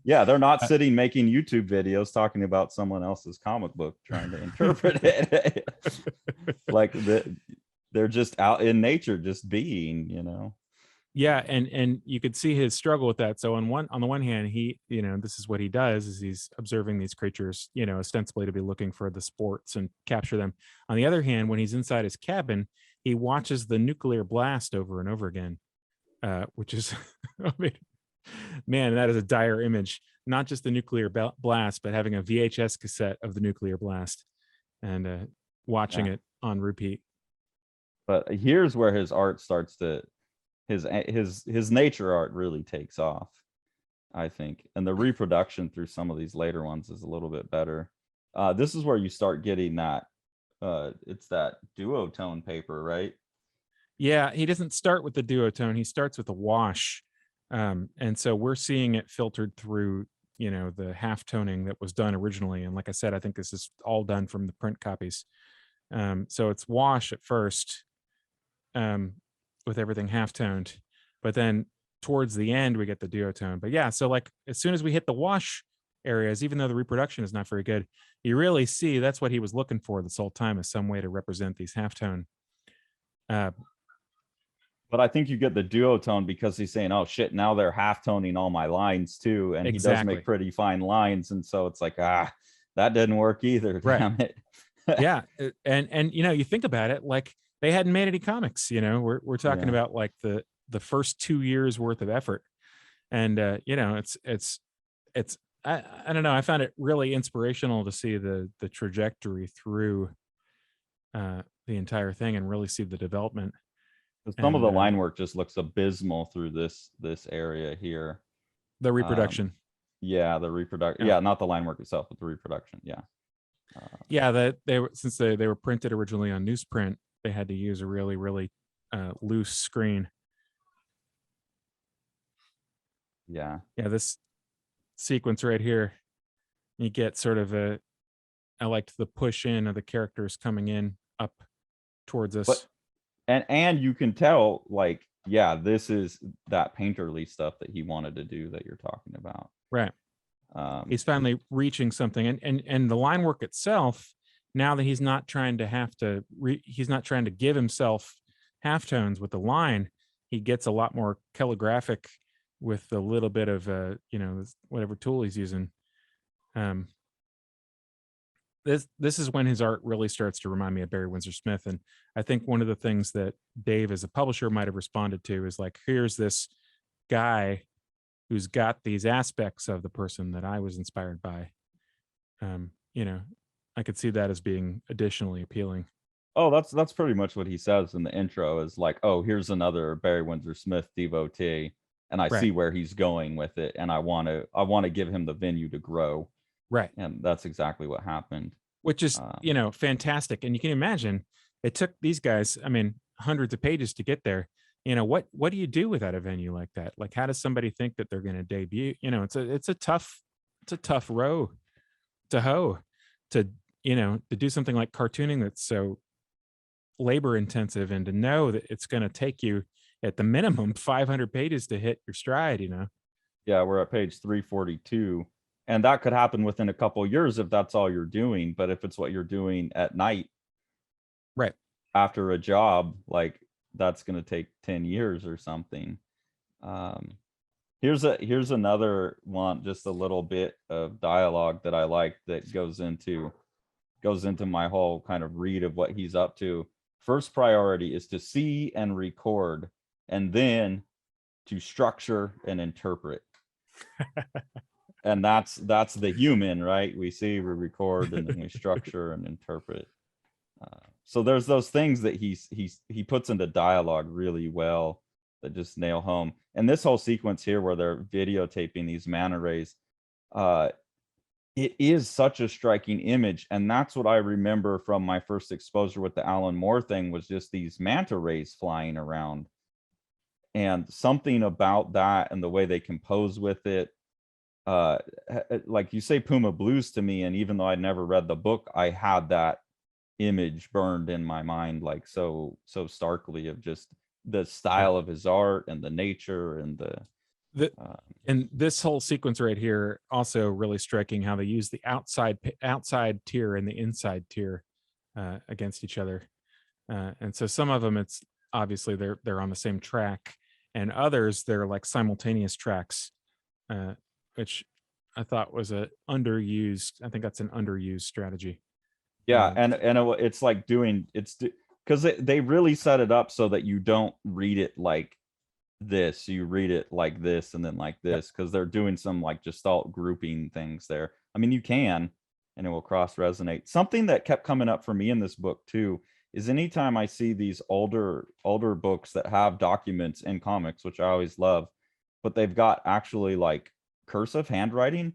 S2: Yeah, they're not sitting making YouTube videos talking about someone else's comic book trying to interpret it. Like they're just out in nature, just being, you know.
S1: Yeah, and you could see his struggle with that. So on the one hand, he, this is what he does, is he's observing these creatures, ostensibly to be looking for the sports and capture them. On the other hand, when he's inside his cabin, he watches the nuclear blast over and over again, which is, I mean, man, that is a dire image. Not just the nuclear blast, but having a VHS cassette of the nuclear blast and watching it on repeat.
S2: But here's where his art starts to, his nature art really takes off, I think. And the reproduction through some of these later ones is a little bit better. This is where you start getting that, it's that duotone paper, right?
S1: Yeah, he doesn't start with the duotone. He starts with a wash. And so we're seeing it filtered through, the half toning that was done originally. And like I said, I think this is all done from the print copies. So it's wash at first, with everything half toned, but then towards the end we get the duotone. But yeah, so like as soon as we hit the wash areas, even though the reproduction is not very good, you really see that's what he was looking for this whole time, is some way to represent these halftone.
S2: But I think you get the duotone because he's saying, oh shit, now they're half toning all my lines too. And
S1: exactly.
S2: He does make pretty fine lines. And so it's like, that didn't work either.
S1: Right.
S2: Damn it.
S1: Yeah. And you think about it, like they hadn't made any comics, we're talking about like the first 2 years worth of effort. And it's I don't know, I found it really inspirational to see the trajectory through the entire thing and really see the development.
S2: Some of the line work just looks abysmal through this area here.
S1: The reproduction.
S2: Yeah, the reproduction. Yeah, not the line work itself, but the reproduction. Yeah.
S1: Yeah, that since they were printed originally on newsprint, they had to use a really, really loose screen.
S2: Yeah.
S1: Yeah, this sequence right here, you get sort of I liked the push in of the characters coming in up towards us.
S2: And you can tell, like, yeah, this is that painterly stuff that he wanted to do that you're talking about.
S1: Right. He's finally reaching something, and the line work itself, now that he's not trying to he's not trying to give himself halftones with the line, he gets a lot more calligraphic with a little bit of whatever tool he's using. This is when his art really starts to remind me of Barry Windsor Smith. And I think one of the things that Dave as a publisher might have responded to is like, here's this guy who's got these aspects of the person that I was inspired by. I could see that as being additionally appealing.
S2: Oh, that's pretty much what he says in the intro, is like, oh, here's another Barry Windsor Smith devotee, and I see where he's going with it, and I want to give him the venue to grow.
S1: Right.
S2: And that's exactly what happened.
S1: Which is, fantastic. And you can imagine it took these guys, I mean, hundreds of pages to get there. What do you do without a venue like that? Like, how does somebody think that they're going to debut? It's a tough row to hoe to do something like cartooning that's so labor intensive, and to know that it's going to take you at the minimum 500 pages to hit your stride.
S2: Yeah, we're at page 342. And that could happen within a couple of years if that's all you're doing. But if it's what you're doing at night,
S1: right
S2: after a job, like, that's going to take 10 years or something. Here's another one, just a little bit of dialogue that I like that goes into my whole kind of read of what he's up to. First priority is to see and record, and then to structure and interpret. And that's the human, right? We see, we record, and then we structure and interpret. So there's those things that he puts into dialogue really well that just nail home. And this whole sequence here where they're videotaping these manta rays, it is such a striking image. And that's what I remember from my first exposure with the Alan Moore thing, was just these manta rays flying around. And something about that and the way they compose with it, like you say Puma Blues to me, and even though I'd never read the book, I had that image burned in my mind, like so starkly, of just the style of his art and the nature and
S1: the
S2: uh,
S1: and this whole sequence right here also really striking how they use the outside tier and the inside tier against each other, and so some of them it's obviously they're on the same track, and others they're like simultaneous tracks, which I thought was a underused. I think that's an underused strategy.
S2: yeah, and it's like doing it's because they really set it up so that you don't read it like this, you read it like this and then like
S1: Yep.
S2: this, because they're doing some like gestalt grouping things there. I mean, you can, and it will cross resonate. Something that kept coming up for me in this book too is anytime I see these older books that have documents in comics, which I always love, but they've got actually like cursive handwriting,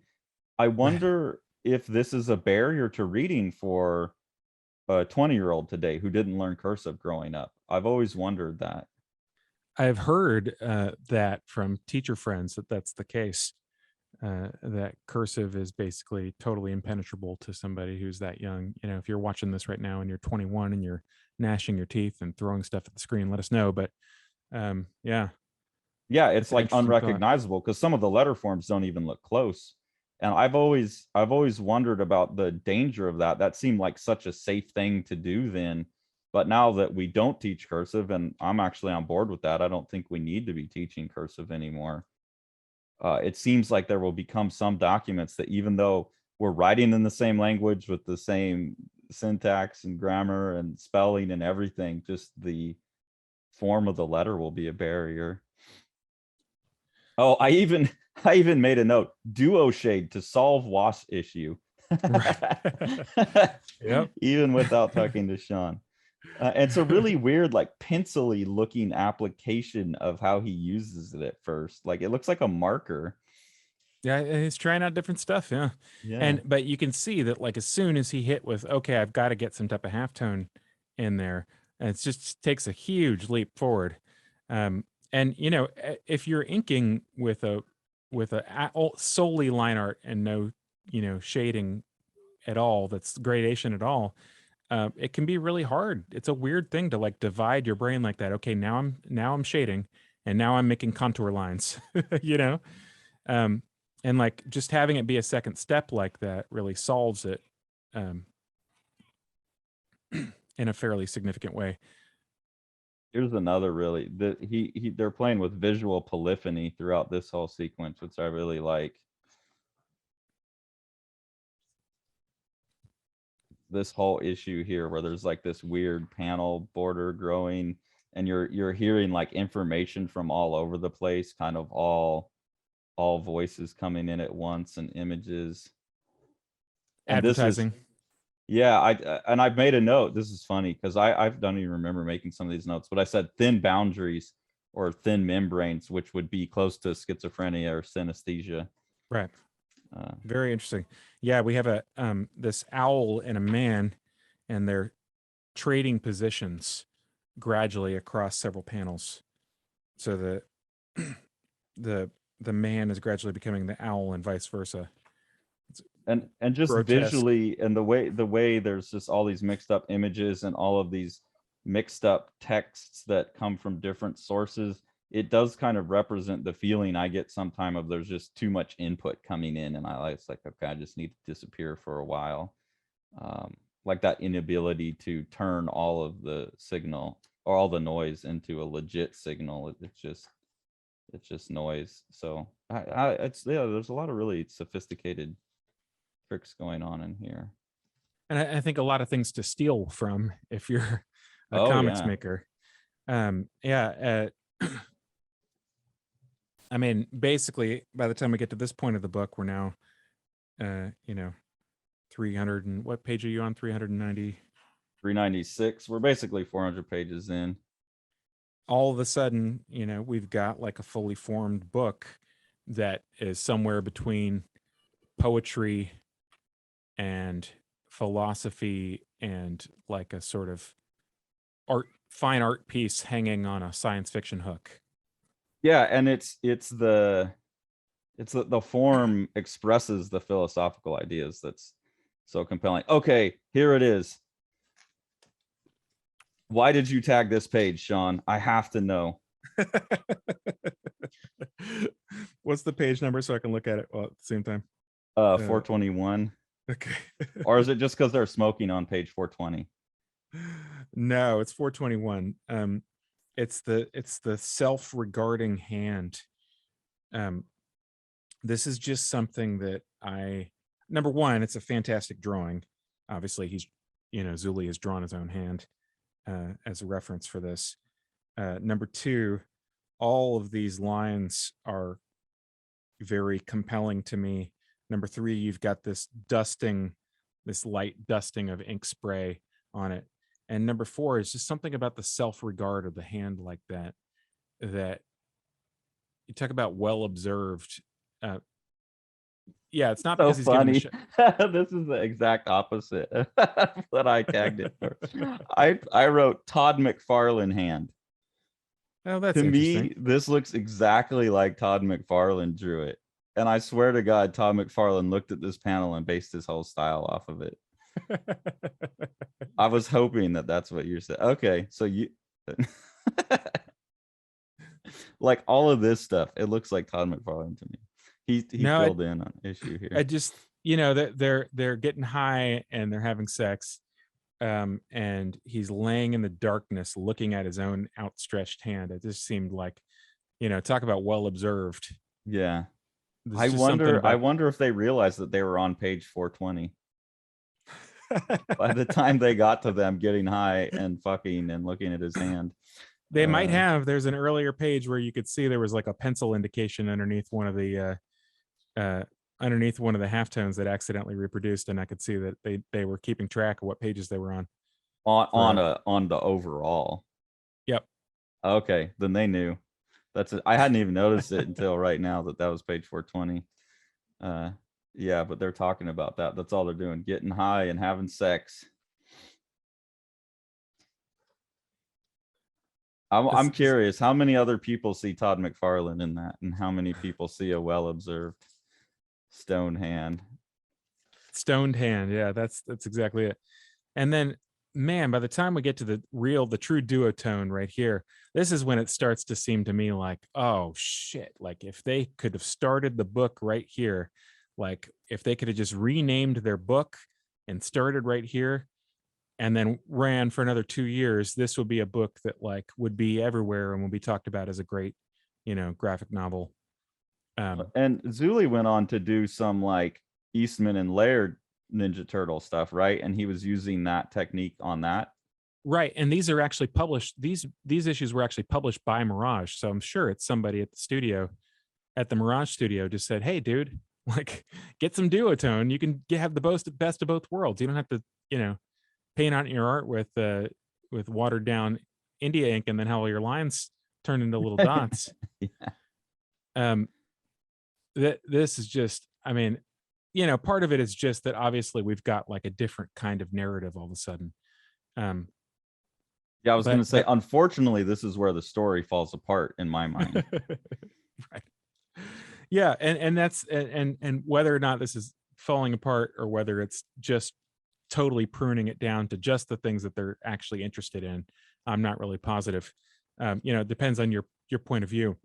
S2: I
S1: Right.
S2: wonder if this is a barrier to reading for a 20-year-old today who didn't learn cursive growing up. I've always wondered that.
S1: I've heard that from teacher friends that that's the case. That cursive is basically totally impenetrable to somebody who's that young. You know, if you're watching this right now and you're 21 and you're gnashing your teeth and throwing stuff at the screen, let us know. But yeah,
S2: Yeah,
S1: it's
S2: it's
S1: an
S2: like
S1: interesting thought.
S2: unrecognizable because some of the letter forms don't even look close. And I've always wondered about the danger of that. That seemed like such a safe thing to do then. But now that we don't teach cursive, and I'm actually on board with that, I don't think we need to be teaching cursive anymore. It seems like there will become some documents that, even though we're writing in the same language with the same syntax and grammar and spelling and everything, just the form of the letter will be a barrier. Oh, I even made a note. Duo shade to solve WASP issue.
S1: Right. Yep.
S2: Even without talking to Sean. And it's a really weird, like pencil-y looking application of how he uses it at first. Like it looks like a marker.
S1: Yeah, he's trying out different stuff. Yeah,
S2: Yeah.
S1: and but you can see that like as soon as he hit with okay, I've got to get some type of halftone in there, and it just takes a huge leap forward. And you know, if you're inking with solely line art and no shading at all, that's gradation at all, it can be really hard. It's a weird thing to like divide your brain like that. Okay, now I'm shading, and now I'm making contour lines. you know, um, and like just having it be a second step like that really solves it um, in a fairly significant way.
S2: Here's another really they're playing with visual polyphony throughout this whole sequence, which I really like. This whole issue here where there's like this weird panel border growing, and you're hearing like information from all over the place, kind of all voices coming in at once and images. And this is,
S1: Advertising.
S2: yeah, and I've made a note. This is funny because I don't even remember making some of these notes, but I said thin boundaries or thin membranes, which would be close to schizophrenia or synesthesia.
S1: Right.
S2: uh,
S1: Very interesting. Yeah, we have a this owl and a man, and they're trading positions gradually across several panels. So the man is gradually becoming the owl and vice versa. It's
S2: and just
S1: grotesque.
S2: visually, and the way there's just all these mixed up images and all of these mixed up texts that come from different sources, it does kind of represent the feeling I get sometime of there's just too much input coming in, and it's like, okay, I just need to disappear for a while. Like that inability to turn all of the signal or all the noise into a legit signal. It's just noise. So it's, yeah, there's a lot of really sophisticated tricks going on in here.
S1: And I think a lot of things to steal from if you're a
S2: Oh
S1: comics
S2: yeah.
S1: maker. Yeah. I mean, basically, by the time we get to this point of the book, we're now, 300 and what page are you on? 390.
S2: 396. We're basically 400 pages in.
S1: All of a sudden, we've got like a fully formed book that is somewhere between poetry and philosophy and like a sort of fine art piece hanging on a science fiction hook.
S2: Yeah, and it's the It's the form expresses the philosophical ideas that's so compelling. Okay, here it is. Why did you tag this page, Sean? I have to know.
S1: What's the page number so I can look at it all at the same time?
S2: 421.
S1: Okay.
S2: Or is it just because they're smoking on page 420?
S1: No, it's 421. It's the self-regarding hand. This is just something that number one, it's a fantastic drawing. Obviously, Zulli has drawn his own hand as a reference for this. Number two, all of these lines are very compelling to me. Number three, you've got this light dusting of ink spray on it. And number four is just something about the self-regard of the hand like that you talk about well observed. Yeah, it's not
S2: So
S1: because he's
S2: funny.
S1: giving a
S2: This is the exact opposite that I tagged it for. I wrote Todd McFarlane hand.
S1: Oh, that's
S2: To
S1: interesting.
S2: me, this looks exactly like Todd McFarlane drew it. And I swear to God, Todd McFarlane looked at this panel and based his whole style off of it. I was hoping that that's what you're saying. Okay, so you like all of this stuff, it looks like Todd McFarlane to me. He filled in on issue here.
S1: I just, they're getting high and they're having sex. And he's laying in the darkness looking at his own outstretched hand. It just seemed like, talk about well observed.
S2: Yeah. I wonder if they realized that they were on page 420 by the time they got to them getting high and fucking and looking at his hand.
S1: They might have. There's an earlier page where you could see there was like a pencil indication underneath one of the halftones that accidentally reproduced, and I could see that they were keeping track of what pages they were on
S2: the overall.
S1: Yep.
S2: Okay, then they knew. That's it. I hadn't even noticed it until right now that was page 420. Yeah, but they're talking about that. That's all they're doing, getting high and having sex. I'm curious how many other people see Todd McFarlane in that, and how many people see a well-observed stoned hand.
S1: Yeah, that's exactly it. And then, man, by the time we get to the true duotone right here, this is when it starts to seem to me like, oh shit, like if they could have started the book right here, like if they could have just renamed their book and started right here and then ran for another 2 years, this would be a book that like would be everywhere and would be talked about as a great, graphic novel.
S2: And Zulli went on to do some like Eastman and Laird Ninja Turtle stuff, right? And he was using that technique on that.
S1: Right. And these are actually published. These issues were actually published by Mirage. So I'm sure it's somebody at the studio, at the Mirage studio, just said, hey, dude, like get some duotone. You can have the best of both worlds. You don't have to, paint on your art with watered down India ink and then have all your lines turned into little dots.
S2: Yeah.
S1: This is just, I mean, part of it is just that obviously we've got like a different kind of narrative all of a sudden.
S2: Yeah, I was going to say, unfortunately, this is where the story falls apart in my mind.
S1: Right. Yeah, and that's and whether or not this is falling apart or whether it's just totally pruning it down to just the things that they're actually interested in, I'm not really positive. It depends on your point of view.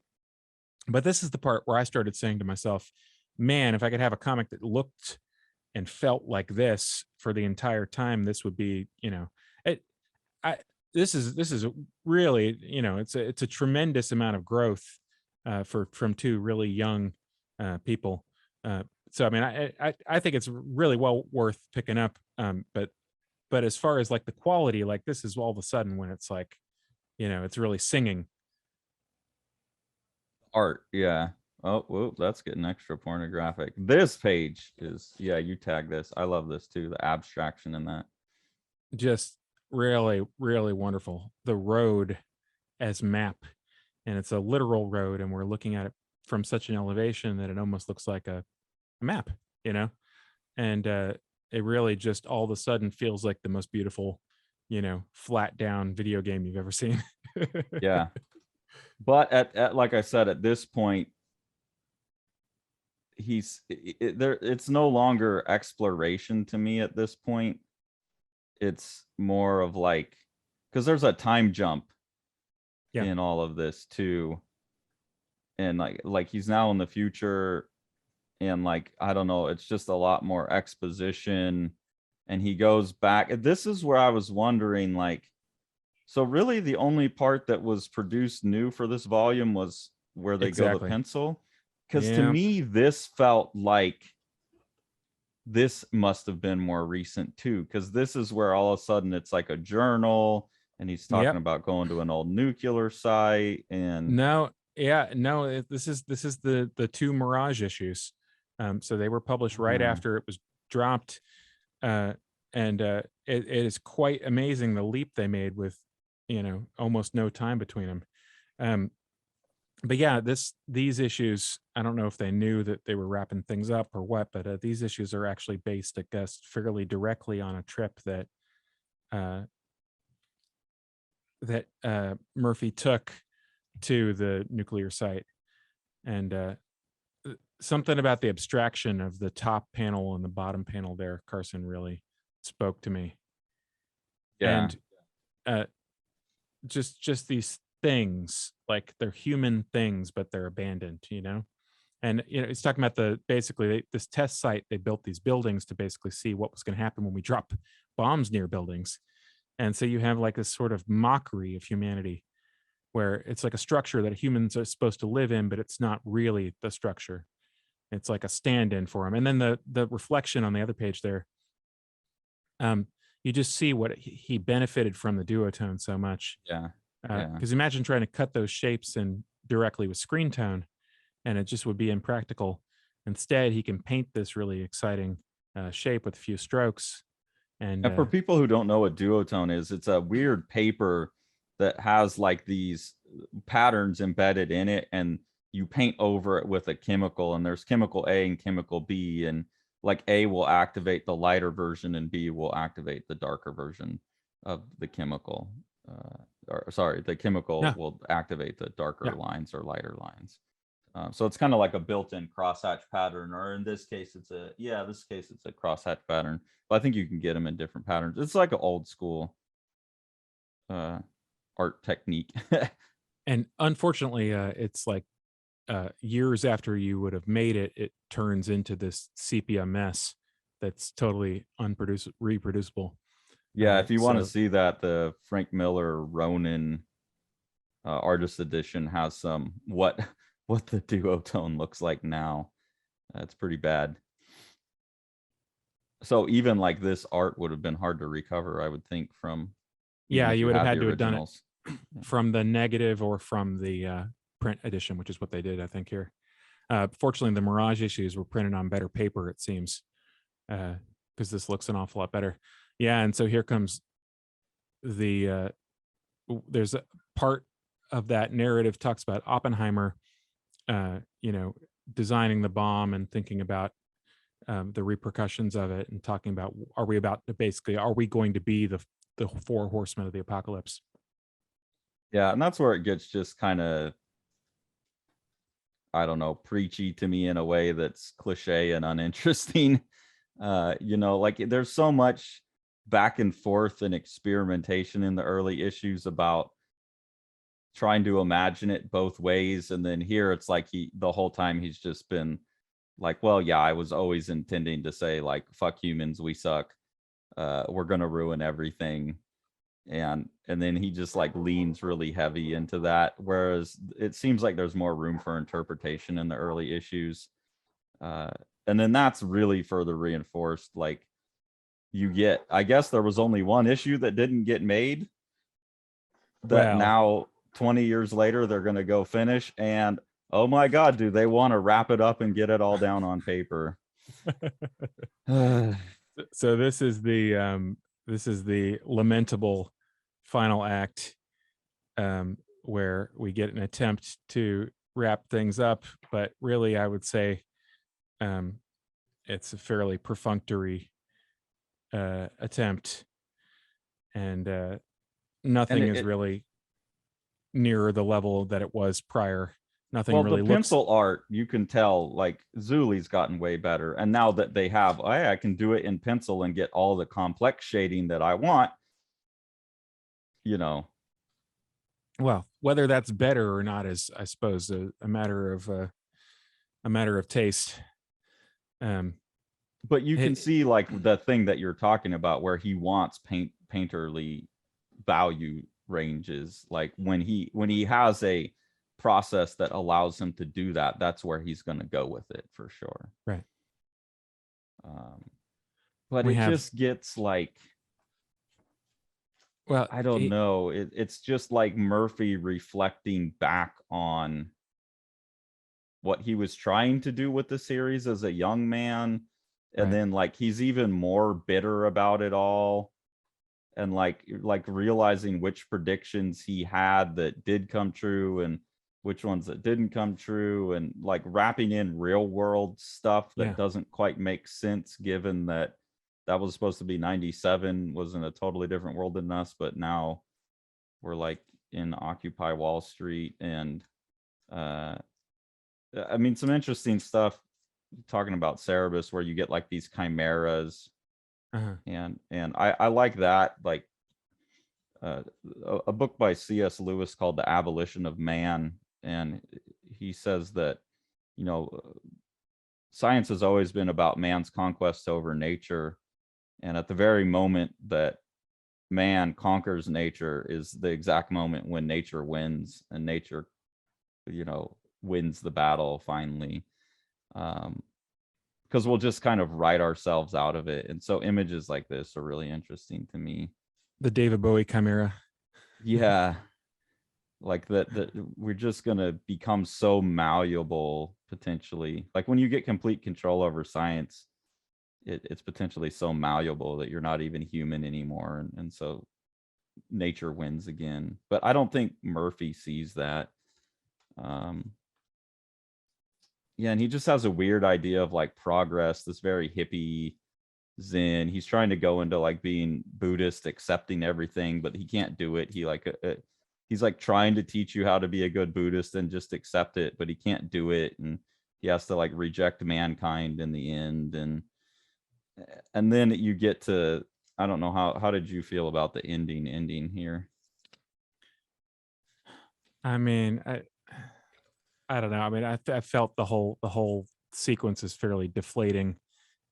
S1: But this is the part where I started saying to myself, man, if I could have a comic that looked and felt like this for the entire time, this would be, this is really, it's a tremendous amount of growth from two really young people. So I mean, I think it's really well worth picking up. But as far as like the quality, like this is all of a sudden when it's like, it's really singing.
S2: Art, yeah. Oh, whoa, that's getting extra pornographic. This page is, yeah, you tag this. I love this too. The abstraction in that.
S1: Just really, really wonderful. The road as map, and it's a literal road, and we're looking at it from such an elevation that it almost looks like a map, and it really just all of a sudden feels like the most beautiful, flat down video game you've ever seen.
S2: Yeah. But at like I said, at this point, there. It's no longer exploration to me at this point. It's more of like, because there's a time jump in all of this too, and like he's now in the future, and like I don't know, it's just a lot more exposition, and he goes back. This is where I was wondering, like, so really the only part that was produced new for this volume was where they go to pencil, because to me this felt like this must have been more recent too, because this is where all of a sudden it's like a journal, and he's talking about going to an old nuclear site. And
S1: this is the two Mirage issues. So they were published right after it was dropped, and it is quite amazing the leap they made with, almost no time between them. But yeah, these issues, I don't know if they knew that they were wrapping things up or what, but these issues are actually based, I guess, fairly directly on a trip that Murphy took to the nuclear site. And something about the abstraction of the top panel and the bottom panel there, Carson, really spoke to me. And just these things, like they're human things, but they're abandoned, and it's talking about this test site. They built these buildings to basically see what was going to happen when we drop bombs near buildings. And so you have like this sort of mockery of humanity, where it's like a structure that humans are supposed to live in, but it's not really the structure. It's like a stand-in for them. And then the reflection on the other page there, you just see what he benefited from the duotone so much. Because imagine trying to cut those shapes in directly with screen tone, and it just would be impractical. Instead, he can paint this really exciting shape with a few strokes. And
S2: for people who don't know what duotone is, it's a weird paper that has like these patterns embedded in it, and you paint over it with a chemical, and there's chemical A and chemical B, and like A will activate the lighter version and B will activate the darker version of the chemical. The chemical will activate the darker lines or lighter lines. So it's kind of like a built-in crosshatch pattern, or in this case, it's a crosshatch pattern. But I think you can get them in different patterns. It's like an old school art technique.
S1: And unfortunately, it's like years after you would have made it, it turns into this sepia mess that's totally reproducible.
S2: If you want to see that, the Frank Miller Ronin artist edition has some what the duotone looks like now. It's pretty bad. So even like this art would have been hard to recover, I would think, from
S1: you would have had to have done it from the negative or from the print edition, which is what they did, I think, here. Fortunately, the Mirage issues were printed on better paper, it seems, because this looks an awful lot better. And so here comes there's a part of that narrative talks about Oppenheimer, designing the bomb and thinking about the repercussions of it, and talking about, are we going to be the four horsemen of the apocalypse?
S2: And that's where it gets just kind of, I don't know, preachy to me in a way that's cliche and uninteresting. Like there's so much back and forth and experimentation in the early issues about trying to imagine it both ways, and then here it's like the whole time he's just been like, well, I was always intending to say like, fuck humans, we suck, we're gonna ruin everything, and then he just like leans really heavy into that, whereas it seems like there's more room for interpretation in the early issues, and then that's really further reinforced. Like I guess there was only one issue that didn't get made that now 20 years later they're going to go finish, and oh my god, do they want to wrap it up and get it all down on paper.
S1: So this is the lamentable final act, where we get an attempt to wrap things up, but really I would say it's a fairly perfunctory attempt, and nothing is really nearer the level that it was prior. Nothing
S2: Well, the
S1: really looks
S2: pencil art, you can tell like Zulli's gotten way better. And now that they have, I can do it in pencil and get all the complex shading that I want, you know.
S1: well, whether that's better or not is, I suppose, a matter of taste. Um,
S2: But you can
S1: it,
S2: see like the thing that you're talking about where he wants painterly value ranges. Like when he has a process that allows him to do that, that's where he's going to go with it for sure.
S1: right.
S2: But
S1: We
S2: it
S1: have,
S2: just gets like,
S1: well,
S2: I don't know. It's just like Murphy reflecting back on what he was trying to do with the series as a young man. And
S1: right.
S2: then like he's even more bitter about it all. And like realizing which predictions he had that did come true and which ones that didn't come true, and like wrapping in real world stuff that
S1: Yeah.
S2: doesn't quite make sense given that that was supposed to be 97, was in a totally different world than us, but now we're like in Occupy Wall Street. And I mean, some interesting stuff talking about Cerebus where you get like these chimeras.
S1: Uh-huh.
S2: And I like that, like a book by C.S. Lewis called The Abolition of Man. And he says that, you know, science has always been about man's conquest over nature. And at the very moment that man conquers nature is the exact moment when nature wins, and nature, you know, wins the battle finally. Because we'll just kind of write ourselves out of it. And so images like this are really interesting to me.
S1: The David Bowie chimera.
S2: Yeah. Like that we're just going to become so malleable potentially. Like when you get complete control over science, it's potentially so malleable that you're not even human anymore. And so nature wins again. But I don't think Murphy sees that. Yeah, and he just has a weird idea of like progress, this very hippie Zen. He's trying to go into like being Buddhist, accepting everything, but he can't do it. He's like trying to teach you how to be a good Buddhist and just accept it, but he can't do it, and he has to like reject mankind in the end. And then you get to, I don't know, how did you feel about the ending here?
S1: I mean, I don't know. I mean, I felt the whole sequence is fairly deflating,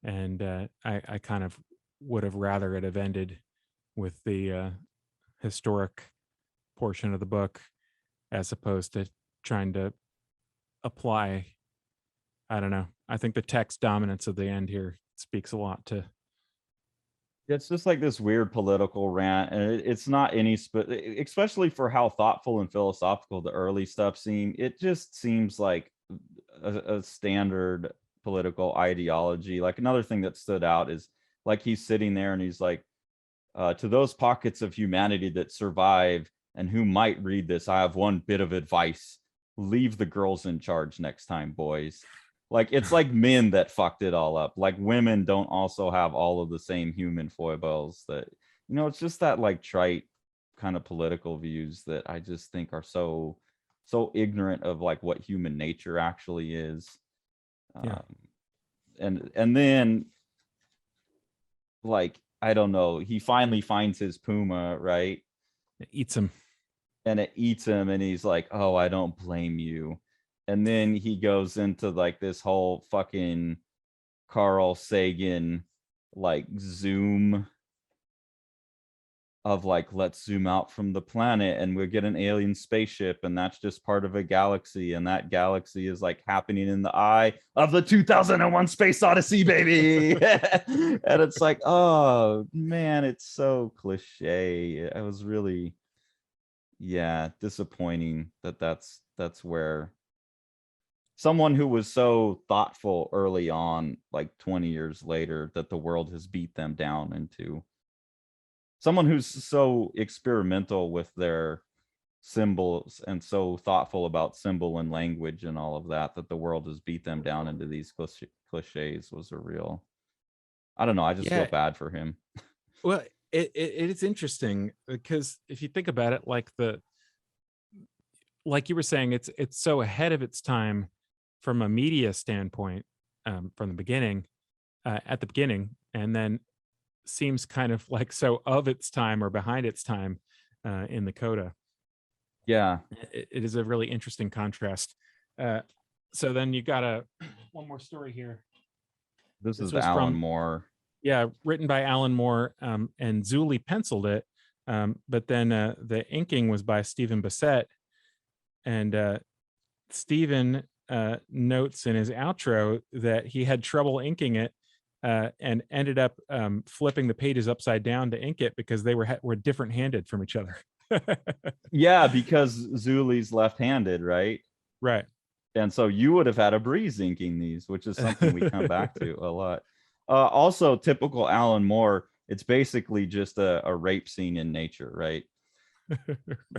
S1: and I kind of would have rather it have ended with the historic portion of the book as opposed to trying to apply. I don't know. I think the text dominance of the end here speaks a lot to.
S2: It's just like this weird political rant, and it's not any especially for how thoughtful and philosophical the early stuff seem. It just seems like a standard political ideology. Like another thing that stood out is like he's sitting there and he's like, to those pockets of humanity that survive and who might read this, I have one bit of advice: leave the girls in charge next time, boys. Like it's like men that fucked it all up. Like women don't also have all of the same human foibles that, you know, it's just that like trite kind of political views that I just think are so ignorant of like what human nature actually is.
S1: Yeah.
S2: And then like, I don't know, he finally finds his puma, right?
S1: It eats him.
S2: And it eats him, and he's like, oh, I don't blame you. And then he goes into like this whole fucking Carl Sagan like zoom of like, let's zoom out from the planet and we'll get an alien spaceship, and that's just part of a galaxy, and that galaxy is like happening in the eye of the 2001 Space Odyssey, baby. And it's like, oh man, it's so cliche. I was really, yeah, disappointing that's where someone who was so thoughtful early on, like 20 years later, that the world has beat them down into someone who's so experimental with their symbols and so thoughtful about symbol and language and all of that, that the world has beat them down into these cliches was a real, I don't know, I just feel
S1: Yeah.
S2: bad for him.
S1: Well, it's interesting because if you think about it, like like you were saying, it's so ahead of its time from a media standpoint, from the beginning, at the beginning, and then seems kind of like so of its time or behind its time in the coda.
S2: Yeah,
S1: It is a really interesting contrast. Uh, so then you got a one more story here.
S2: this is
S1: This
S2: the
S1: was
S2: Alan
S1: from,
S2: Moore.
S1: yeah, written by Alan Moore, and Zulli penciled it, but then the inking was by Stephen Bissett, and Stephen notes in his outro that he had trouble inking it, and ended up flipping the pages upside down to ink it because they were different handed from each other.
S2: Yeah, because Zuli's left-handed, right?
S1: Right.
S2: And so you would have had a breeze inking these, which is something we come back to a lot. Also, typical Alan Moore, it's basically just a rape scene in nature, right?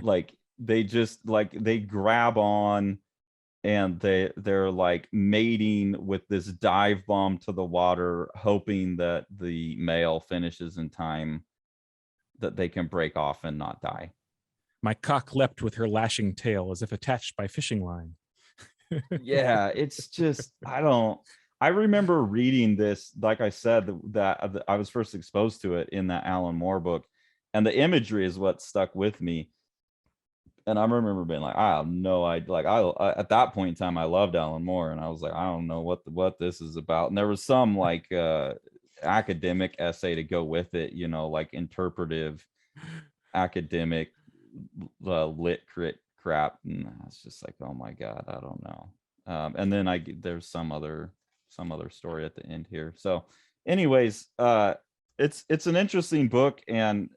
S2: Like they just like they grab on and they're like mating with this dive bomb to the water, hoping that the male finishes in time that they can break off and not die.
S1: My cock leapt with her lashing tail as if attached by fishing line.
S2: Yeah, it's just I remember reading this, like I said, that I was first exposed to it in that Alan Moore book, and the imagery is what stuck with me. And I remember being like, I have no idea. Like I at that point in time, I loved Alan Moore, and I was like, I don't know what this is about. And there was some like academic essay to go with it, you know, like interpretive academic lit crit crap, and I was just like, oh my god, I don't know. And then there's some other story at the end here. So, anyways, it's an interesting book, and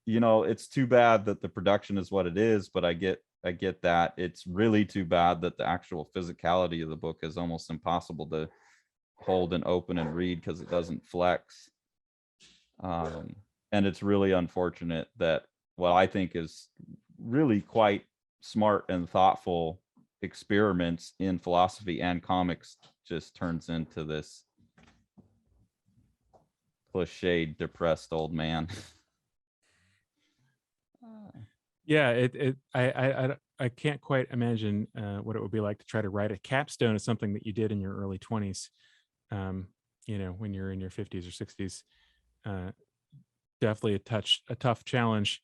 S2: you know, it's too bad that the production is what it is, but I get that. It's really too bad that the actual physicality of the book is almost impossible to hold and open and read because it doesn't flex. And it's really unfortunate that what I think is really quite smart and thoughtful experiments in philosophy and comics just turns into this cliched, depressed old man.
S1: Yeah, I can't quite imagine what it would be like to try to write a capstone of something that you did in your early 20s. You know, when you're in your 50s or 60s. Definitely a tough challenge.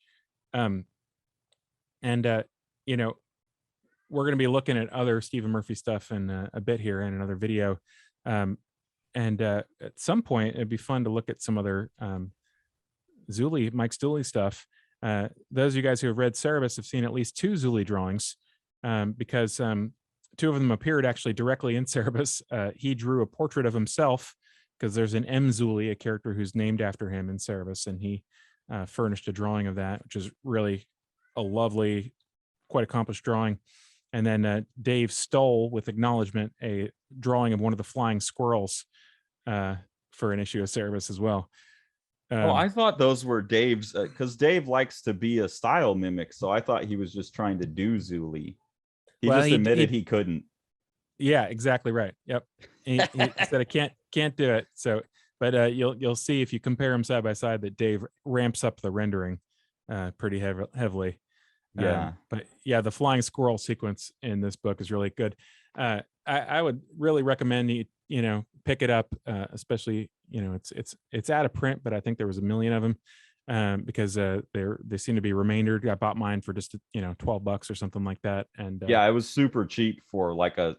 S1: Um, and you know, we're going to be looking at other Stephen Murphy stuff in a bit here in another video. And at some point, it'd be fun to look at some other Mike Zulli stuff. Those of you guys who have read Cerebus have seen at least 2 Zulli drawings, because 2 of them appeared actually directly in Cerebus. He drew a portrait of himself because there's an M. Zulli, a character who's named after him in Cerebus, and he furnished a drawing of that, which is really a lovely, quite accomplished drawing. And then Dave stole, with acknowledgement, a drawing of one of the flying squirrels for an issue of Cerebus as well.
S2: Oh, I thought those were Dave's, because Dave likes to be a style mimic, so I thought he was just trying to do Zulli. He just admitted he couldn't.
S1: Yeah, exactly right. Yep. He said I can't do it. So, but you'll see if you compare them side by side that Dave ramps up the rendering pretty heavily.
S2: Yeah.
S1: But yeah, the flying squirrel sequence in this book is really good. I would really recommend you know, pick it up, especially, you know, it's out of print, but I think there was a million of them, because they seem to be remaindered. I bought mine for just, you know, $12 or something like that. And
S2: yeah, it was super cheap for like a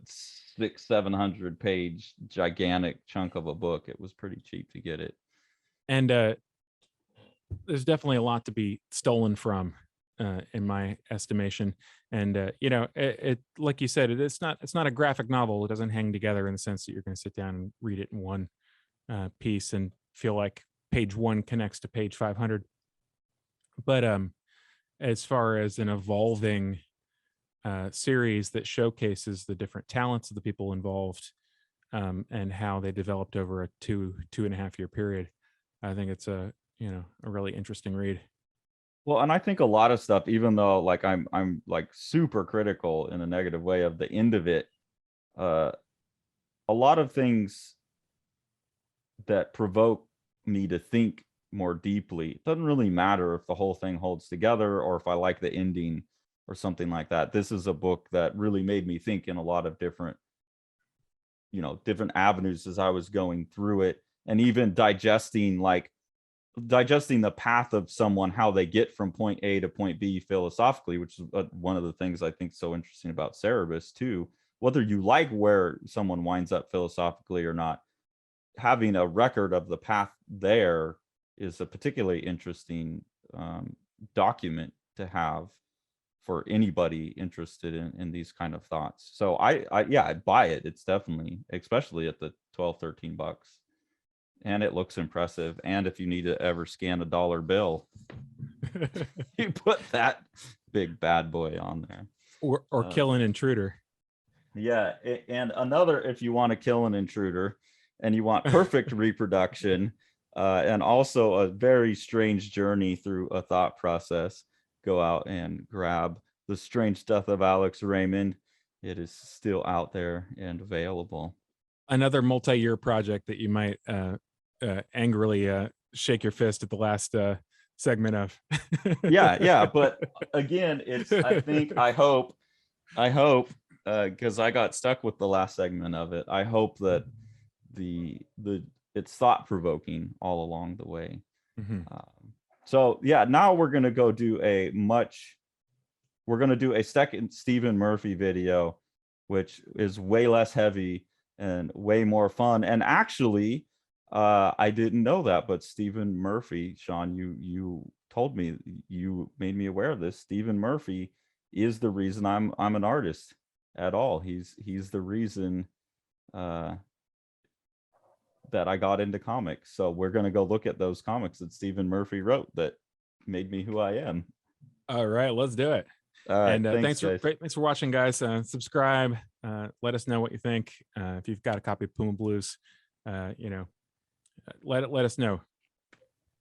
S2: 600-700 page gigantic chunk of a book. It was pretty cheap to get it.
S1: And there's definitely a lot to be stolen from, in my estimation. And you know, it like you said, it's not a graphic novel. It doesn't hang together in the sense that you're going to sit down and read it in one piece and feel like page 1 connects to page 500. But as far as an evolving series that showcases the different talents of the people involved, and how they developed over a 2.5 year period, I think it's a really interesting read.
S2: Well, and I think a lot of stuff, even though like I'm like super critical in a negative way of the end of it, a lot of things that provoke me to think more deeply. It doesn't really matter if the whole thing holds together or if I like the ending. or something like that. This is a book that really made me think in a lot of different, different avenues as I was going through it, and even digesting the path of someone, how they get from point A to point B philosophically, which is one of the things I think so interesting about Cerebus too. Whether you like where someone winds up philosophically or not, having a record of the path there is a particularly interesting document to have for anybody interested in these kind of thoughts. So I buy it. It's definitely, especially at the $12-13, and it looks impressive. And if you need to ever scan a dollar bill, you put that big bad boy on there,
S1: or kill an intruder.
S2: Yeah, and another, if you want to kill an intruder and you want perfect reproduction, and also a very strange journey through a thought process, go out and grab The Strange Death of Alex Raymond. It is still out there and available.
S1: Another multi-year project that you might angrily shake your fist at the last segment of.
S2: yeah, but again, I hope because I got stuck with the last segment of it. I hope that it's thought provoking all along the way.
S1: Mm-hmm.
S2: So yeah, now we're gonna go do a second Stephen Murphy video, which is way less heavy and way more fun. And actually, I didn't know that, but Stephen Murphy, Sean, you told me, you made me aware of this. Stephen Murphy is the reason I'm an artist at all. He's the reason that I got into comics. So we're going to go look at those comics that Stephen Murphy wrote that made me who I am.
S1: All right, let's do it. And thanks for watching, guys. Subscribe. Let us know what you think. If you've got a copy of Puma Blues, let us know.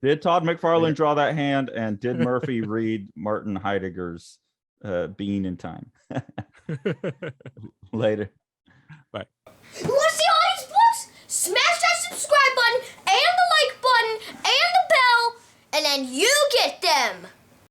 S2: Did Todd McFarlane draw that hand? And did Murphy read Martin Heidegger's Being in Time? Later.
S1: Bye.
S3: You want to see all these books? Smash that subscribe button and the like button and the bell, and then you get them.